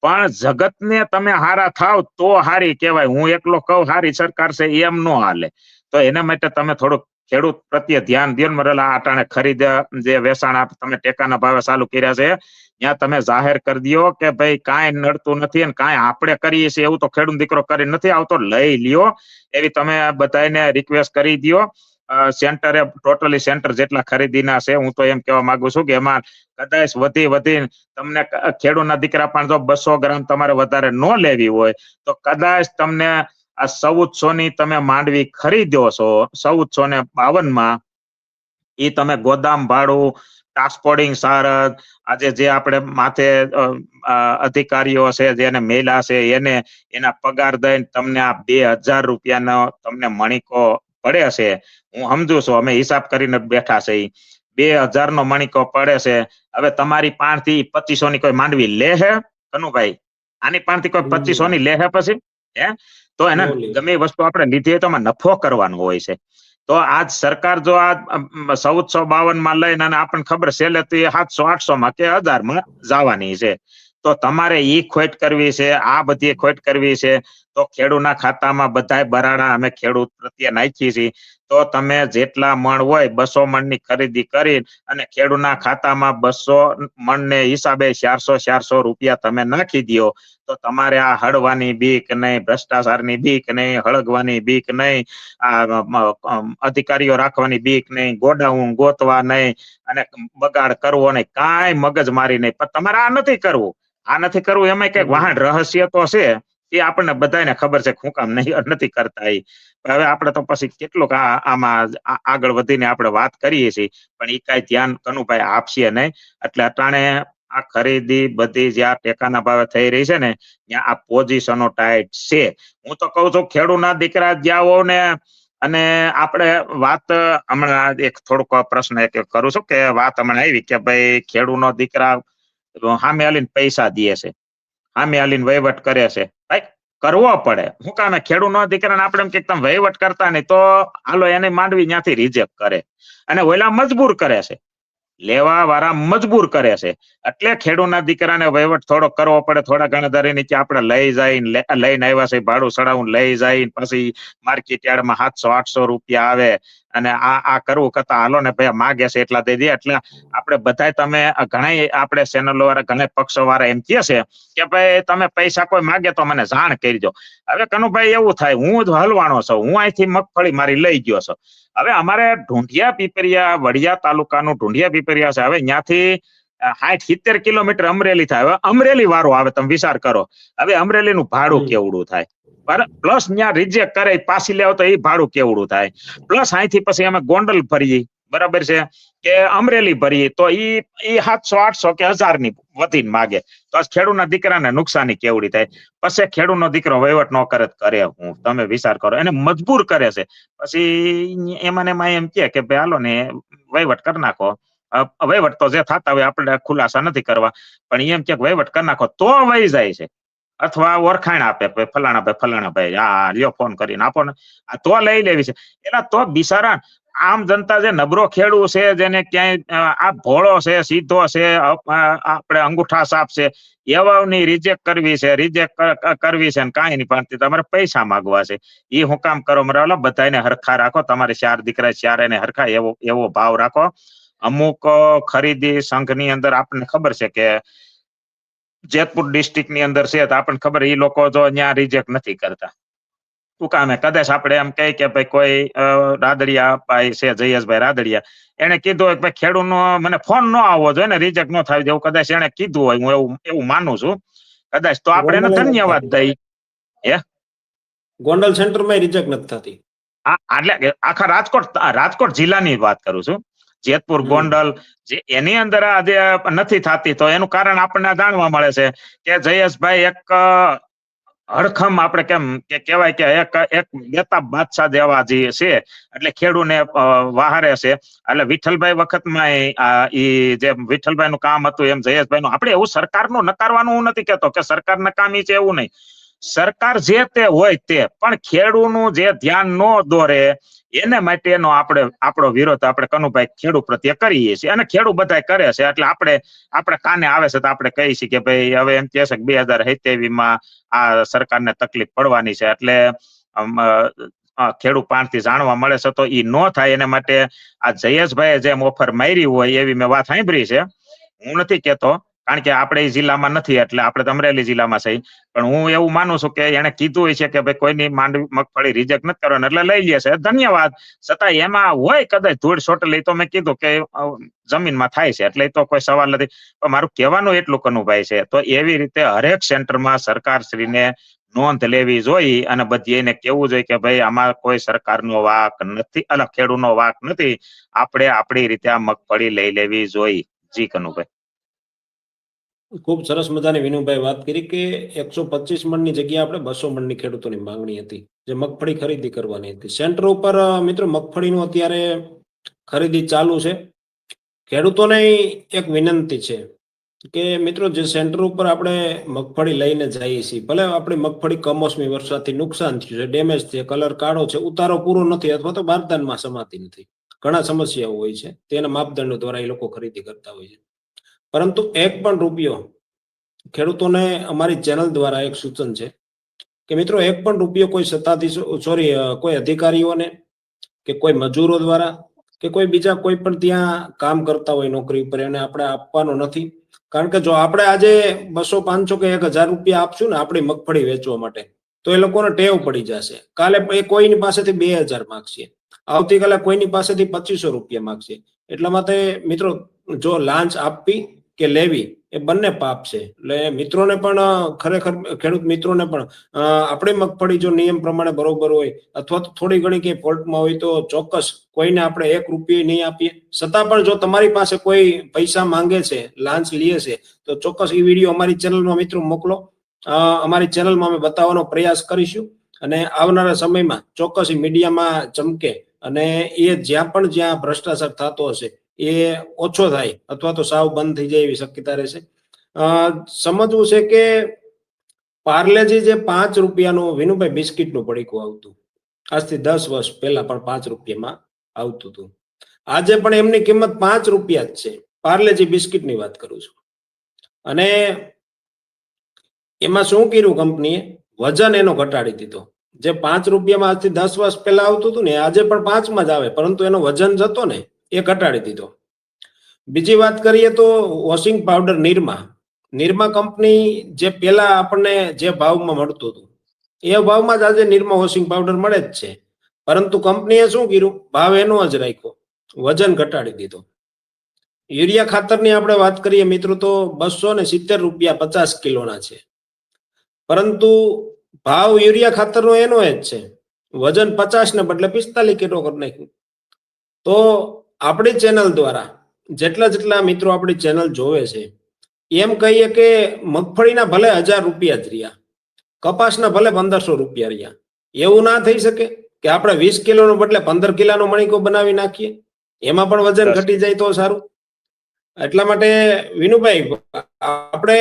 પણ જગતને તમે હારા થાવ તો હારી કહેવાય. હું એકલો કહું હારી સરકાર છે એમ નો હાલે. તો એના માટે તમે થોડુંક ખેડૂત પ્રત્યે ધ્યાન દો. મરેલા આટાણે ખરીદ જે વેચાણ તમે ટેકાના ભાવે ચાલુ કર્યા છે ત્યાં તમે જાહેર કરી દો કે ભાઈ કાંઈ નડતું નથી અને કાંઈ આપણે કરીએ છીએ એવું તો ખેડૂત દીકરો કરી નથી આવતો, લઈ લ્યો એવી તમે બધાને રિક્વેસ્ટ કરી દો. સેન્ટરે ટોટલી સેન્ટર જેટલા ખરીદીના છે હું તો એમ કહેવા માંગુ છું કે એમાં કદાચ વધી તમને ખેડૂતના દીકરા પણ જો 200 ગ્રામ તમારે વધારે ન લેવી હોય તો કદાચ તમને આ 1400 ની તમે માંડવી ખરીદ્યો છો 1452 એ તમે ગોદામ ભાડું, ટ્રાન્સપોર્ટિંગ ચાર્જ, આજે જે આપણે માથે અધિકારીઓ છે જેને મહિલા છે એને એના પગાર દઈને તમને આ 2000 રૂપિયાનો તમને મણિકો પડે છે. હું સમજુ છું, અમે હિસાબ કરીને બેઠા છે. 2000 નો મણિકો પડે છે. હવે તમારી પાસેથી 2500 ની કોઈ માંડવી લે હે કનુભાઈ? આની પાસેથી કોઈ 2500 ની લે હે પછી હે? તો એને ગમે વસ્તુ આપણે લીધી હોય તો એમાં નફો કરવાનો હોય છે. તો આજ સરકાર જો આ 1452 માં લઈને અને આપણને ખબર છે એટલે 700-800 માં કે 1000 માં જવાની છે. તો તમારે ઈ ખોટ કરવી છે, આ બધી ખોટ કરવી છે તો ખેડૂતના ખાતામાં બધાય બરાડા અમે ખેડૂત પ્રત્યે નાખી છીએ. તો તમે જેટલા મણ હોય 200 મણની ખરીદી કરી અને ખેડૂતના ખાતામાં 200 મણને હિસાબે 400 રૂપિયા તમે નાખી દો. તો તમારે આ હળવાની બીક નહીં, ભ્રષ્ટાચારની બીક નહીં, હળગવાની બીક નહીં, અધિકારીઓ રાખવાની બીક નહીં, ગોડાઉન ગોતવા નહીં અને બગાડ કરવો નહીં, કાંઈ મગજમારી નહીં. પણ તમારે આ નથી કરવું. આ નથી કરવું એમાં કઈક વાહન રહસ્ય તો છે એ આપણને બધાને ખબર છે. શું કામ નથી કરતા એ? હવે આપણે તો પછી કેટલુંક આમાં આગળ વધીને આપણે વાત કરીએ છીએ પણ એ કઈ ધ્યાન કનુભાઈ આપશે નહીં. એટલે અટાણે આ ખરીદી બધી જ્યાં ટેકાના ભાવે થઈ રહી છે ને ત્યાં આ પોઝિશનો ટાઈટ છે. હું તો કહું છું ખેડૂતના દીકરા જ્યાં હોવ ને અને આપણે વાત હમણાં એક થોડુંક પ્રશ્ન એક કરું છું કે વાત હમણાં આવી કે ભાઈ ખેડૂતનો દીકરા સામે હાલીને પૈસા દે છે, સામે હાલીને વહીવટ કરે છે. ભાઈ કરવો પડે. શું કામે ખેડૂતનો દીકરાને આપણે એમ કે તમે વહીવટ કરતા નહીં તો હાલો એને માંડવી ત્યાંથી રિજેક્ટ કરે અને ઓલા મજબૂર કરે છે, લેવા વાળા મજબૂર કરે છે. એટલે ખેડૂતના દીકરાને વહીવટ થોડો કરવો પડે. થોડા ઘણા દરે નીચે આપણે લઈને આવ્યા છે ભાડું ચડાવું લઈ જાય પછી માર્કેટ યાર્ડમાં 700-800 રૂપિયા આવે અને આ કરવું કરતા હાલો ને ભાઈ માગે છે એટલા દઈ દે. એટલે આપણે બધાય તમે ઘણા આપણે ચેનલો વાળા ઘણા પક્ષો વાળા એમ કહે છે કે ભાઈ તમે પૈસા કોઈ માગે તો મને જાણ કરજો. હવે કનુભાઈ એવું થાય હું જ હલવાણો છું, હું અહીંથી મગફળી મારી લઈ ગયો છું. હવે અમારે ઢૂંઢિયા પીપરિયા વડિયા તાલુકાનું ઢૂંઢિયા પીપરિયા છે. હવે ત્યાંથી 60-70 કિલોમીટર અમરેલી થાય. હવે અમરેલી વાળો આવે તમે વિચાર કરો. હવે અમરેલી નું ભાડું કેવડું થાય, પ્લસ ત્યાં રિજેક્ટ કરે પાછી લેવો તો એ ભાડું કેવડું થાય, પ્લસ અહીંથી પછી અમે ગોંડલ ભરીએ બરાબર છે કે અમરેલી ભરીએ તો ઈ 700-800 કે 1000 ની વધીને માગે તો ખેડૂતના દીકરાને નુકસાની કેવડી થાય. પછી ખેડૂતનો દીકરો વહીવટ ન કરે હું તમે વિચાર કરો, એને મજબૂર કરે છે. પછી એમાં એમ કે ભાઈ હાલો ને વહીવટ કરી નાખો. વહીવટ તો જે થતા હોય આપણે ખુલાસા નથી કરવા પણ એમ કે વહીવટ કરી નાખો તો વહી જાય છે. અથવા ઓળખાણ આપે ફલાણા ભાઈ હા લ્યો ફોન કરીને આપો ને તો લઈ લેવી છે. એટલે તો બિચારા આમ જનતા જે નબળો ખેડૂ છે જેને ક્યાંય આ ભોળો છે સીધો છે આપણે અંગૂઠા સાપ છે એવાની રિજેક્ટ કરવી છે ને કાંઈ નહીં પણ તમારે પૈસા માંગવા છે. એ હું કામ કરો મારા બધાને હરખા રાખો. તમારે 4 દીકરા 4 એને હરખા એવો ભાવ રાખો. અમુક ખરીદી સંઘની અંદર આપણને ખબર છે કે જેતપુર ડિસ્ટ્રિક્ટ ની અંદર છે તો આપણને ખબર એ લોકો જો અહીંયા રિજેક્ટ નથી કરતા. શું કામે કદાચ આપણે એમ કહી કે ભાઈ કોઈ રાદડિયા ભાઈ છે જયેશભાઈ રાદડિયા એને કીધું હોય કે ભાઈ ખેડૂતનો મને ફોન ન આવવો જોઈએ ને રિજેક્ટ ન થાય એવું કદાચ એને કીધું હોય, હું એવું માનું છું કદાચ, તો આપણે એને ધન્યવાદ દઈ. ગોંડલ સેન્ટરમાં રિજેક્ટ નથી થતી. એટલે આખા રાજકોટ જિલ્લાની વાત કરું છું. જેતપુર ગોંડલ એની અંદર આજે નથી થતી તો એનું કારણ આપણને જાણવા મળે છે કે જયેશભાઈ એક હડખમ આપણે કેમ કે કહેવાય કે એક બેતાબ બાદશાહ જેવા જે છે એટલે ખેડૂને વહારે છે. એટલે વિઠ્ઠલભાઈ વખતમાં જે વિઠ્ઠલભાઈ નું કામ હતું એમ જયેશભાઈ નું. આપણે એવું સરકારનું નકારવાનું હું નથી કેતો કે સરકાર નકામી છે એવું નહીં. સરકાર જે તે હોય તે, પણ ખેડૂતનું જે ધ્યાન ન દોરે એને માટેનો આપણો વિરોધ આપણે કનુભાઈ ખેડૂત પ્રત્યે કરીએ છીએ, અને ખેડૂત બધા કરે છે. એટલે આપણે કાને આવે છે તો આપણે કહીએ છીએ કે ભાઈ હવે એમ કહે છે કે 2027 આ સરકારને તકલીફ પડવાની છે, એટલે ખેડૂત પાંચથી જાણવા મળે છે તો એ ન થાય એને માટે આ જયેશભાઈએ જેમ ઓફર મારી હોય એવી મેં વાત સાંભળી છે. હું નથી કેતો, કારણ કે આપણે એ જિલ્લામાં નથી, એટલે આપણે અમરેલી જિલ્લામાં છે, પણ હું એવું માનું છું કે એને કીધું હોય છે કે ભાઈ કોઈની માંડવી મગફળી રિજેક્ટ નથી કરવાની, એટલે લઈ લે છે. ધન્યવાદ. છતાં એમાં હોય કદાચ ધૂળ સોટેલી, તો મેં કીધું કે જમીનમાં થાય છે, એટલે તો કોઈ સવાલ નથી. પણ મારું કહેવાનું એટલું કનુભાઈ છે, તો એવી રીતે હરેક સેન્ટરમાં સરકારશ્રીને નોંધ લેવી જોઈએ, અને બધી એને કેવું જોઈએ કે ભાઈ આમાં કોઈ સરકારનો વાક નથી, અને ખેડૂતનો વાક નથી, આપણે આપણી રીતે આ મગફળી લઈ લેવી જોઈએ. જી કનુભાઈ. ખૂબ સરસ મજાની વિનુભાઈ વાત કરી કે 125 મણની જગ્યાએ આપણે 200 મણની ખેડૂતોની માંગણી હતી, જે મગફળી ખરીદી કરવાની હતી. સેન્ટર ઉપર મિત્રો મગફળીનું અત્યારે ખરીદી ચાલુ છે. ખેડૂતોને એક વિનંતી છે કે મિત્રો જે સેન્ટર ઉપર આપણે મગફળી લઈને જઈએ છીએ, ભલે આપણી મગફળી કમોસમી વરસાદથી નુકસાન થયું છે, ડેમેજ છે, કલર કાળો છે, ઉતારો પૂરો નથી, અથવા તો બારદાનમાં સમાતી નથી, ઘણા સમસ્યાઓ હોય છે, તેના માપદંડો દ્વારા એ લોકો ખરીદી કરતા હોય છે. પરંતુ એક પણ રૂપિયો ખેડૂતોને અમારી ચેનલ દ્વારા એક સૂચન છે કે મિત્રો એક પણ રૂપિયો કોઈ કોઈ અધિકારીઓને કે કોઈ મજૂરો દ્વારા કે કોઈ બીજા કોઈ પણ ત્યાં કામ કરતા હોય નોકરી ઉપર, એને આપણે આપવાનો નથી. કારણ કે જો આપણે આજે 200, 500 કે 1000 રૂપિયા આપશું ને આપણી મગફળી વેચવા માટે, તો એ લોકોને ટેવ પડી જશે. કાલે એ કોઈની પાસેથી 2000 માગશે, આવતીકાલે કોઈની પાસેથી 2500 રૂપિયા માગશે. એટલા માટે મિત્રો જો લાંચ આપવી કે લેવી એ બંને પાપ છે. એટલે મિત્રોને પણ ખરેખર ખેડૂત મિત્રોને પણ આપણી મગફળી જો નિયમ પ્રમાણે બરોબર હોય, અથવા તો થોડી ઘણી કઈ ફોલ્ટમાં હોય, તો ચોક્કસ કોઈને આપણે 1 રૂપિયો નહીં આપીએ. છતાં પણ જો તમારી પાસે કોઈ પૈસા માંગે છે, લાંચ લે છે, તો ચોક્કસ એ વિડીયો અમારી ચેનલમાં મિત્રો મોકલો. અમારી ચેનલમાં અમે બતાવવાનો પ્રયાસ કરીશું, અને આવનારા સમયમાં ચોક્કસ મીડિયામાં ચમકે, અને એ જ્યાં ભ્રષ્ટાચાર થતો હશે એ ઓછો થાય, અથવા તો સાવ બંધ થઈ જાય એવી શક્યતા રહેશે. સમજવું છે કે પાર્લેજી જે 5 રૂપિયાનું વિનુભાઈ બિસ્કિટનું પડીકું આવતું, આજથી 10 વર્ષ પહેલા પણ 5 રૂપિયામાં આવતું હતું. આજે પણ એમની કિંમત 5 રૂપિયા જ છે. પાર્લેજી બિસ્કિટની વાત કરું છું. અને એમાં શું કર્યું કંપનીએ? વજન એનો ઘટાડી દીધો. જે 5 રૂપિયામાં આજથી 10 વર્ષ પહેલા આવતું હતું ને, આજે પણ 5માં જ આવે, પરંતુ એનો વજન જતો ને એ ઘટાડી દીધો. બીજી વાત કરીએ તો વોશિંગ પાવડર નિરમા કંપની જે પેલા આપણને જે ભાવમાં મળતું હતું એ ભાવમાં જ આજે નિરમા વોશિંગ પાવડર મળે જ છે. પરંતુ કંપનીએ શું કર્યું? ભાવ એનો જ રાખ્યો, વજન ઘટાડી દીધો. યુરિયા ખાતરની આપણે વાત કરીએ મિત્રો તો 270 રૂપિયા 50 કિલોના છે, પરંતુ ભાવ યુરિયા ખાતરનો એનો જ છે, વજન 50 ને બદલે 45 કિલો કરી નાખ્યું. તો આપણી ચેનલ દ્વારા જેટલા મિત્રો આપણી ચેનલ જોવે છે, એમ કહીએ કે મગફળીના ભલે 1000 રૂપિયા જ રહ્યા, કપાસના ભલે 1500 રૂપિયા રહ્યા. એવું ના થઈ શકે કે આપણે 20 કિલોનો બદલે 15 કિલોનો મણિકો બનાવી નાખીએ? એમાં પણ વજન ઘટી જાય તો સારું. એટલા માટે વિનુભાઈ, આપણે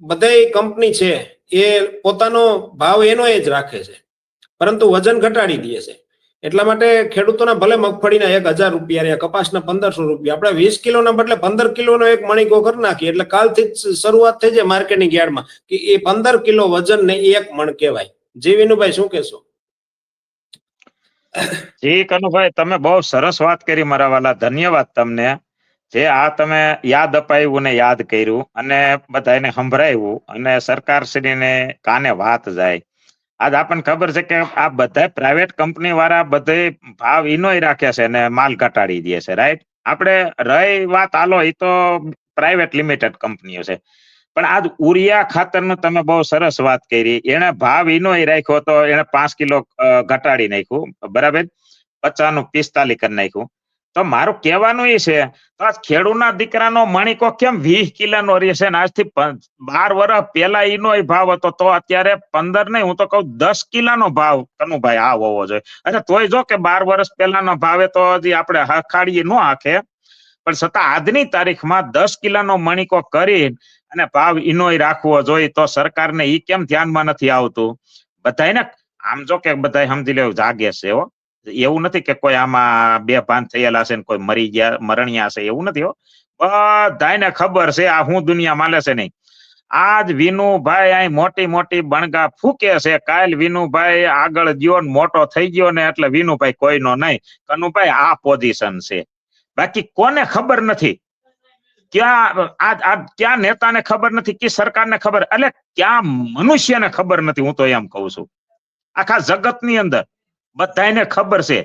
બધાય કંપની છે એ પોતાનો ભાવ એનો જ રાખે છે, પરંતુ વજન ઘટાડી દે છે. એટલા માટે ખેડૂતોના ભલે મગફળીના 1000 રૂપિયા રહ્યા, કપાસના 1500 રૂપિયા, આપણે 20 કિલોના બદલે 15 કિલોનો એક મણિકો કરી નાખીએ, એટલે કાલથી જ શરૂઆત થઈ જાય માર્કેટિંગ યાર્ડમાં કે એ 15 કિલો વજન ને 1 મણ કહેવાય. જી વિનુભાઈ, શું કહેશો? જી કનુભાઈ, તમે બહુ સરસ વાત કરી મારા વાલા, ધન્યવાદ તમને. જે આ તમે યાદ અપાવ્યું ને યાદ કર્યું, અને બધાને સંભળાવ્યું, અને સરકારશ્રીને કાને વાત જાય. આજ આપણને ખબર છે કે આ બધા પ્રાઇવેટ કંપની વાળા બધે ભાવ ઈનોય રાખે છે ને માલ ઘટાડી દે છે, રાઈટ? આપણે રહી વાત આલો, એ તો પ્રાઇવેટ લિમિટેડ કંપનીઓ છે. પણ આજ ઉરિયા ખાતરનું તમે બહુ સરસ વાત કરી. એને ભાવ ઈનોય રાખ્યો તો એને 5 કિલો ઘટાડી નાખ્યું, બરાબર? 50 નું 45 કરી નાખ્યું. તો મારું કહેવાનું એ છે, તો આ ખેડૂતના દીકરાનો મણિકો કેમ 20 કિલોનો રહેશે ને? આજથી 12 વર્ષ પહેલા એનો ભાવ હતો, તો અત્યારે 15 નહીં, હું તો કહું 10 કિલોનો ભાવ કનુભાઈ આ હોવો જોઈએ. અરે તોય જો કે 12 વર્ષ પહેલાનો ભાવે તો હજી આપણે હખાડીએ ન આખે, પણ છતાં આજની તારીખમાં 10 કિલોનો મણિકો કરી અને ભાવ ઈનોય રાખવો જોઈએ તો સરકારને ઈ કેમ ધ્યાનમાં નથી આવતું? બધાયને આમ જો કે બધાય સમજી લેવું જાગે છે હો, એવું નથી કે કોઈ આમાં બેભાન થયેલા છે ને કોઈ મરી ગયા મરણિયા છે એવું નથી હો. બધાયને ખબર છે આ હું દુનિયા માલે છે નહીં. આજ વિનુભાઈ અહીં મોટી મોટી બણગા ફૂકે છે, કાલ વિનુભાઈ આગળ ગયો ને મોટો થઈ ગયો ને એટલે વિનુભાઈ કોઈનો નહીં. કનુભાઈ આ પોઝિશન છે, બાકી કોને ખબર નથી? ક્યાં નેતાને ખબર નથી કે સરકારને ખબર, એટલે ક્યાં મનુષ્યને ખબર નથી? હું તો એમ કહું છું આખા જગતની અંદર બધાને ખબર છે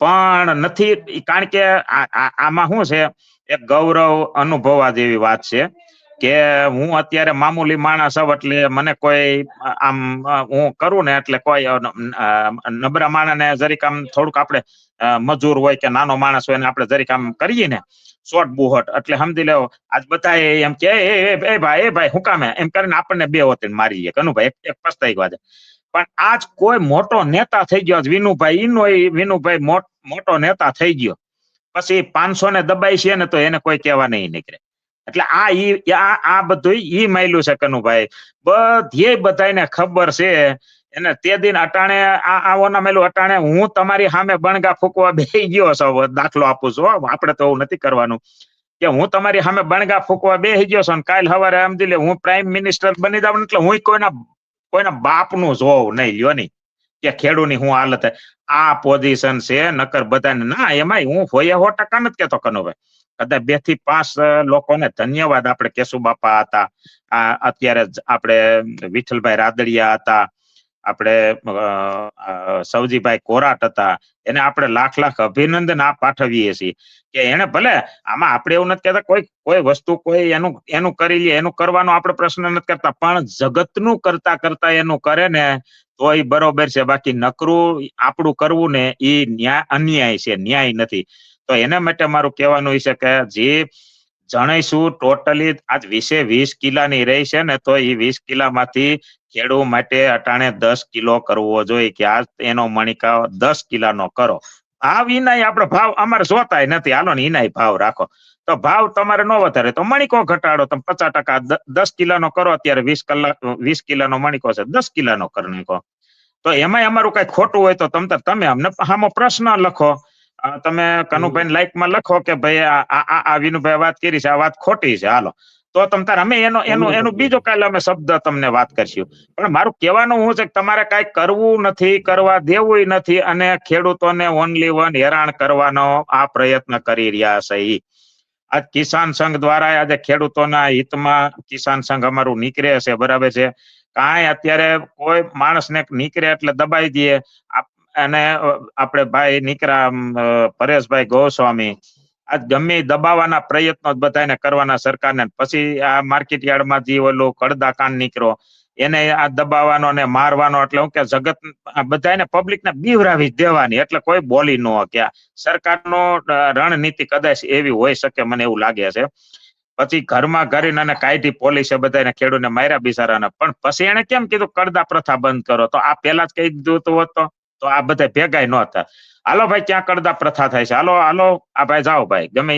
પણ નથી, કારણ કે આમાં શું છે, એક ગૌરવ અનુભવવા જેવી વાત છે કે હું અત્યારે મામૂલી માણસ હોઉં એટલે મને કોઈ આમ હું કરું ને એટલે કોઈ નબળા માણસને જરીક આમ થોડુંક આપણે મજૂર હોય કે નાનો માણસ હોય ને આપણે જરીક આમ કરીએ ને શોર્ટ બુહટ એટલે સમજી લેવો આજ બધા એમ કે એ ભાઈ હું કામે એમ કરીને આપણને બે હોતી મારી કનુભાઈ એક પસ્તાઈ ગયા. પણ આજ કોઈ મોટો નેતા થઈ ગયો, વિનુભાઈ ઈનો વિનુભાઈ મોટો નેતા થઈ ગયો, પછી 500 ને દબાઈ છે ને તો એને કોઈ કહેવા નહીં નીકળે. એટલે આ બધું ઈ માયલું છે કનુભાઈ, બધાને ખબર છે. એને તે દિન અટાણે આવોના મેલું અટાણે હું તમારી સામે બણગા ફૂકવા બેહી ગયો છું, દાખલો આપું છું, આપણે તો એવું નથી કરવાનું કે હું તમારી સામે બણગા ફૂકવા બેહી ગયો છું, કાલ સવારે સમજી લે હું પ્રાઇમ મિનિસ્ટર બની જાવ એટલે હું કોઈના બાપનું જોવ નહીં લ્યો નહીં કે ખેડૂની હું હાલત. આ પોઝિશન છે, નકર બધાને ના એમાં હું હોય 100% નથી કેતો કનુભાઈ. કદાચ 2 થી 5 લોકોને ધન્યવાદ. આપણે કેશુબાપા હતા, અત્યારે આપણે વિઠ્ઠલભાઈ રાદડિયા હતા, આપણે સવજીભાઈ કોરાટ હતા, એને આપણે લાખ લાખ અભિનંદન પાઠવીએ છીએ કે એને ભલે આમાં આપણે એવું નથી કહેતા કોઈ વસ્તુ કોઈ એનું કરી લે, એનું કરવાનો આપણે પ્રશ્ન નથી કરતા, પણ જગતનું કરતા કરતા એનું કરે ને તો એ બરોબર છે. બાકી નકરું આપણું કરવું ને એ અન્યાય છે, ન્યાય નથી. તો એના માટે મારું કહેવાનું છે કે જે જણાઈશું ટોટલી આજ 20 કિલાની રહી છે ને તો એ 20 કિલામાંથી ખેડૂત માટે અટાણે 10 કિલો કરવો જોઈએ કે આ એનો મણિકા 10 કિલાનો કરો. ભાવ ઈનાય આપણે ભાવ અમારે જોતાય નથી, હાલો ને ઈનાય ભાવ રાખો. તો ભાવ તમારે ન વધારે તો મણિકો ઘટાડો, તમે 50% 10 કિલાનો કરો. અત્યારે 20 કિલાનો મણિકો છે, 10 કિલાનો કરી નાખો. તો એમાં અમારું કઈ ખોટું હોય તો તમે અમને સામો પ્રશ્ન લખો, તમે કનુભાઈ લાઈકમાં લખો કે ભાઈ આ વિનુભાઈ વાત કરી છે, આ વાત ખોટી છે, હાલો તો તમ તાર અમે એનો બીજો કાલે અમે શબ્દ તમને વાત કરશું. પણ મારું કહેવાનું હું છે કે તમારે કઈ કરવું નથી, કરવા દેવું નથી, અને ખેડૂતોને ઓનલી વન હેરાન કરવાનો આ પ્રયત્ન કરી રહ્યા છે. આ કિસાન સંઘ દ્વારા આજે ખેડૂતોના હિતમાં કિસાન સંઘ અમારું નીકળે છે, બરાબર છે. કાંઈ અત્યારે કોઈ માણસને નીકળે એટલે દબાઈ દઈએ. અને આપણે ભાઈ નીકળ્યા પરેશભાઈ ગોસ્વામી, આજ ગમે દબાવવાના પ્રયત્નો બધાને કરવાના સરકારને. પછી આ માર્કેટ યાર્ડમાં જે ઓલું કડદાકાંડ નીકળ્યો એને આ દબાવવાનો ને મારવાનો, એટલે હું કે જગત બધાને પબ્લિકને બીવરાવી દેવાની, એટલે કોઈ બોલી ન કે સરકારનો રણનીતિ કદાચ એવી હોઈ શકે, મને એવું લાગે છે. પછી ઘરમાં કરીને અને કાયદી પોલીસે બધાને ખેડૂતને માર્યા બિચારાને. પણ પછી એને કેમ કીધું કડદા પ્રથા બંધ કરો? તો આ પેલા જ કહી દીધું તો આ બધા ભેગાય ન હતા. હાલો ભાઈ ક્યાં કડદા પ્રથા થાય છે, હાલો આ ભાઈ જાઓ ભાઈ, ગમે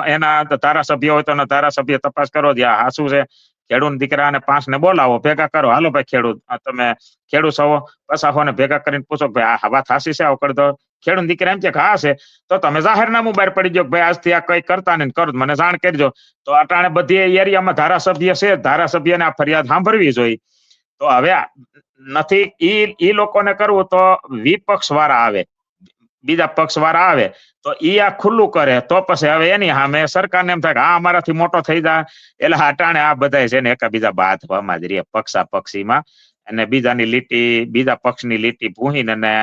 એના ધારાસભ્ય હોય તો ધારાસભ્ય તપાસ કરો, આ શું છે, ખેડૂત દીકરાને 5 ને બોલાવો, ભેગા કરો. હાલો ભાઈ ખેડૂત, તમે ખેડૂત છો, પસાહો ને ભેગા કરીને પૂછો ભાઈ આ વાત હાસી છે, આવું કરી દો. ખેડૂત દીકરા એમ કે હા છે, તો તમે જાહેરનામું બહાર પડી ગયો ભાઈ આજથી આ કઈ કરતા નહીં, કરો મને જાણ કરજો. તો અટાણે બધી એરિયામાં ધારાસભ્ય છે, ધારાસભ્યને આ ફરિયાદ સાંભળવી જોઈએ. તો હવે નથી ઈ લોકોને કરવું તો વિપક્ષ વાળા આવે, બીજા પક્ષ વાળા આવે તો ઈ આ ખુલ્લું કરે તો પછી હવે એની સામે સરકારને એમ થાય કે આ અમારાથી મોટો થઈ જાય. એટલે અટાણે આ બધા છે ને એકબીજા બાંધવામાં જ રહે પક્ષા પક્ષીમાં, અને બીજાની લીટી, બીજા પક્ષની લીટી ભૂહીને અને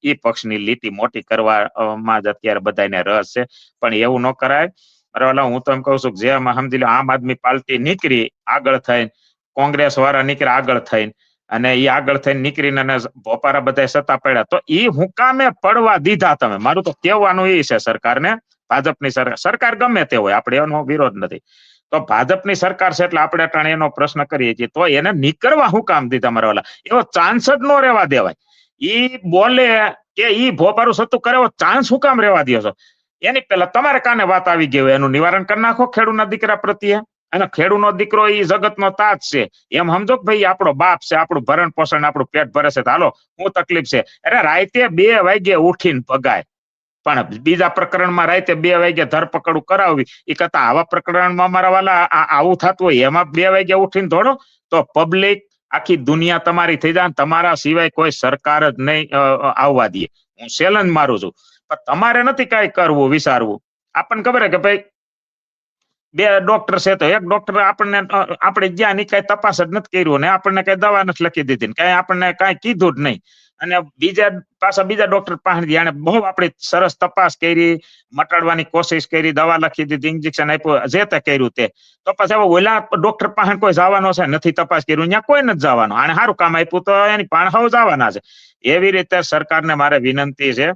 ઈ પક્ષની લીટી મોટી કરવામાં જ અત્યારે બધાને રસ છે. પણ એવું ન કરાય. બરાબર, હું તો એમ કહું છું કે જેમ સમજી લો આમ આદમી પાર્ટી નીકળી આગળ થઈને, કોંગ્રેસ વાળા નીકળ્યા આગળ થઈને, અને એ આગળ થઈને નીકળીને અને ભોપારા બધા સત્તા પડ્યા, તો એ હુકામે પડવા દીધા તમે? મારું તો કહેવાનું એ છે સરકારને, ભાજપની સરકાર ગમે તે હોય, આપણે એનો વિરોધ નથી. તો ભાજપની સરકાર છે એટલે આપણે અટાણે એનો પ્રશ્ન કરીએ છીએ, તો એને નીકળવા હું કામ દીધા? મારા વાલા એવો ચાન્સ જ ન રહેવા દેવાય. ઈ બોલે કે ઈ ભોપારું સત્તું કરે એવો ચાન્સ હું કામ રહેવા દો છો? એની પહેલા તમારે કાને વાત આવી ગઈ હોય એનું નિવારણ કરી નાખો ખેડૂતના દીકરા પ્રત્યે. અને ખેડૂતનો દીકરો એ જગતનો તાજ છે એમ સમજો કે ભાઈ આપણો બાપ છે, આપણું ભરણ પોષણ આપણું પેટ ભરે છે, હાલો હું તકલીફ છે. અરે રાતે 2 વાગે ઉઠીને ભગાય, પણ બીજા પ્રકરણમાં રાતે 2 વાગે ધરપકડ કરાવવી એ કરતા આવા પ્રકરણમાં મારા વાલા આવું થતું હોય એમાં 2 વાગે ઉઠીને દોડો તો પબ્લિક આખી દુનિયા તમારી થઈ જાય, તમારા સિવાય કોઈ સરકાર જ નહીં આવવા દે. હું ચેલેન્જ મારું છું. પણ તમારે નથી કઈ કરવું વિચારવું. આપણને ખબર કે ભાઈ 2 ડોક્ટર છે તો એક ડોક્ટર આપણે જ્યાં ની કઈ તપાસ જ નથી કર્યું ને આપણને કઈ દવા નથી લખી દીધી ને કઈ આપણને કઈ કીધું જ નહીં. અને બીજા ડોક્ટર પાસે એને બહુ આપણે સરસ તપાસ કરી, મટાડવાની કોશિશ કરી, દવા લખી દીધી, ઇન્જેક્શન આપ્યું, જે તે કર્યું તે. તો પછી ઓલા ડોક્ટર પાસે કોઈ જવાનો છે નથી, તપાસ કર્યું ત્યાં કોઈ નથી જવાનું, આને સારું કામ આપ્યું તો એની પાસે હવે જવાના છે. એવી રીતે સરકારને મારે વિનંતી છે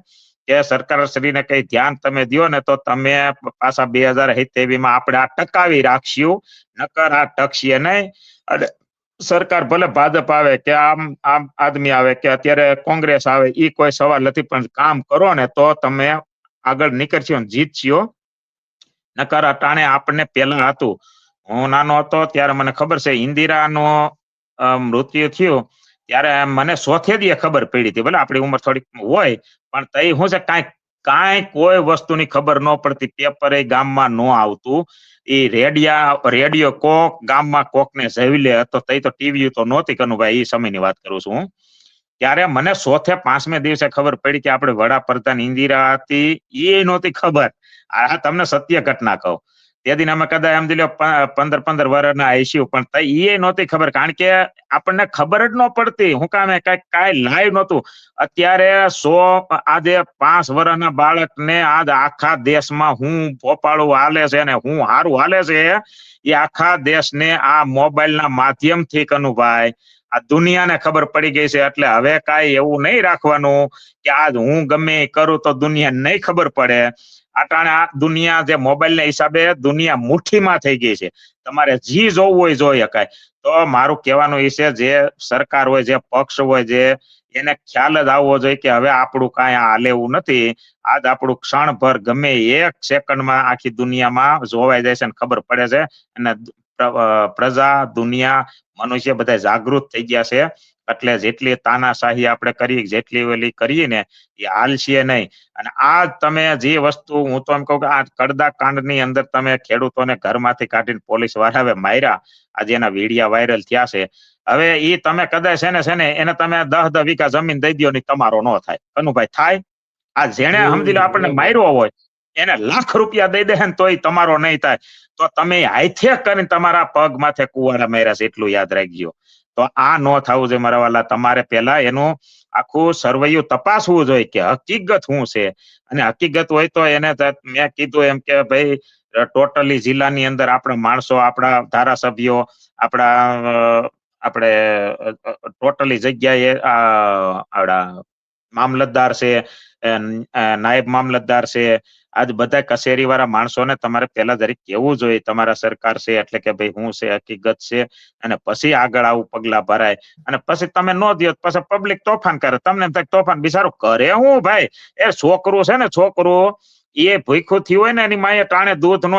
કે સરકારશ્રીને કઈ ધ્યાન તમે દો ને તો તમે પાછા 2027 માં આપણે આ ટકાવી રાખશું, નકર આ ટકશે નહીં. અને સરકાર ભલે ભાજપ આવે કે આમ આદમી આવે કે અત્યારે કોંગ્રેસ આવે એ કોઈ સવાલ નથી, પણ કામ કરો ને તો તમે આગળ નીકળશો ને જીતશો. નકર અટાણે આપણને પેલા હતું, હું નાનો હતો ત્યારે મને ખબર છે ઇન્દિરાનું મૃત્યુ થયું ત્યારે મને ચોથે દીએ ખબર પડી હતી. ભલે આપણી ઉંમર થોડીક હોય પણ તઈ શું છે કાંઈ કોઈ વસ્તુની ખબર ન પડતી, પેપર એ ગામમાં ન આવતું, એ રેડિયો કોક ગામમાં કોકને જવી હતો, તઈ તો ટીવી તો નહોતી કનુભાઈ, એ સમયની વાત કરું છું હું. ત્યારે મને ચોથે 5મે દિવસે ખબર પડી કે આપણે વડાપ્રધાન ઇન્દિરા હતી એ નહોતી ખબર. આ તમને સત્ય ઘટના કહું. તે દિન અમે કદાચ એમ દિલ્યો 15 વર્ષના આઈસ્યુ, પણ એ નહોતી ખબર, કારણ કે આપણને ખબર જ ન પડતી. હું કામે કાંઈ લાઈવ નહોતું. અત્યારે આજે 5 વર્ષના બાળકને આજ આખા દેશમાં હું ભોપાળું હાલે છે ને હું હારું હાલે છે એ આખા દેશને આ મોબાઈલના માધ્યમથી કનુભાઈ આ દુનિયાને ખબર પડી ગઈ છે. એટલે હવે કાંઈ એવું નહીં રાખવાનું કે આજ હું ગમે એ કરું તો દુનિયા નહીં ખબર પડે. અટાણે આ દુનિયા જે મોબાઈલના હિસાબે દુનિયા મુઠ્ઠીમાં થઈ ગઈ છે, તમારે જી જોવું હોય જોઈ શકાય. તો મારું કહેવાનું એ છે જે સરકાર હોય, જે પક્ષ હોય, જે એને ખ્યાલ જ આવવો જોઈએ કે હવે આપણું કાંઈ હાલે એવું નથી. આજ આપણું ક્ષણભર ગમે 1 સેકન્ડમાં આખી દુનિયામાં જોવાઈ જાય છે ને ખબર પડે છે. અને પ્રજા, દુનિયા, મનુષ્ય બધા જાગૃત થઈ ગયા છે. એટલે જેટલી તાનાશાહી આપણે કરી, જેટલી ઓલી કરીએ ને એ હાલશે નહીં. અને આ તમે જે વસ્તુ હું તો એમ કહું કે આ કડદા કાંડની અંદર તમે ખેડૂતોને ઘરમાંથી કાઢીને પોલીસ વાળાએ માર્યા, આજે એના વિડિયા વાયરલ થયા છે. હવે એ તમે કદાચ છે ને એને તમે 10 વીઘા જમીન દઈ દો ને તમારો ન થાય કનુભાઈ, થાય? આ જેણે સમજી લો આપણને માર્યો હોય એને લાખ રૂપિયા દઈ દે ને તોય તમારો નહીં થાય. તો તમે હાથે કરીને તમારા પગ માથે કુવાડા માર્યા છે, એટલું યાદ રાખજો. તો આ ન થવું જોઈએ મારા વાલા. તમારે પેલા એનું આખું સર્વૈયું તપાસવું જોઈએ કે હકીકત શું છે. અને હકીકત હોય તો એને મેં કીધું એમ કે ભાઈ ટોટલી જિલ્લાની અંદર આપણા માણસો, આપણા ધારાસભ્યો, આપણે ટોટલી જગ્યાએ આપણા મામલતદાર છે, નાયબ મામલતદાર છે, આજ બધા કચેરી વાળા માણસોને તમારે પેલા જરીક કેવું જોઈએ તમારા સરકાર છે એટલે કે ભાઈ શું છે, હકીકત છે, અને પછી આગળ આવું પગલા ભરાય. અને પછી તમે ન દો પછી પબ્લિક તોફાન કરે, તમને એમ થાય તોફાન બિચારું કરે હું ભાઈ, એ છોકરું છે ને, છોકરું એ ભૂખ્યું થયું હોય ને એની માએ ટાણે દૂધ નો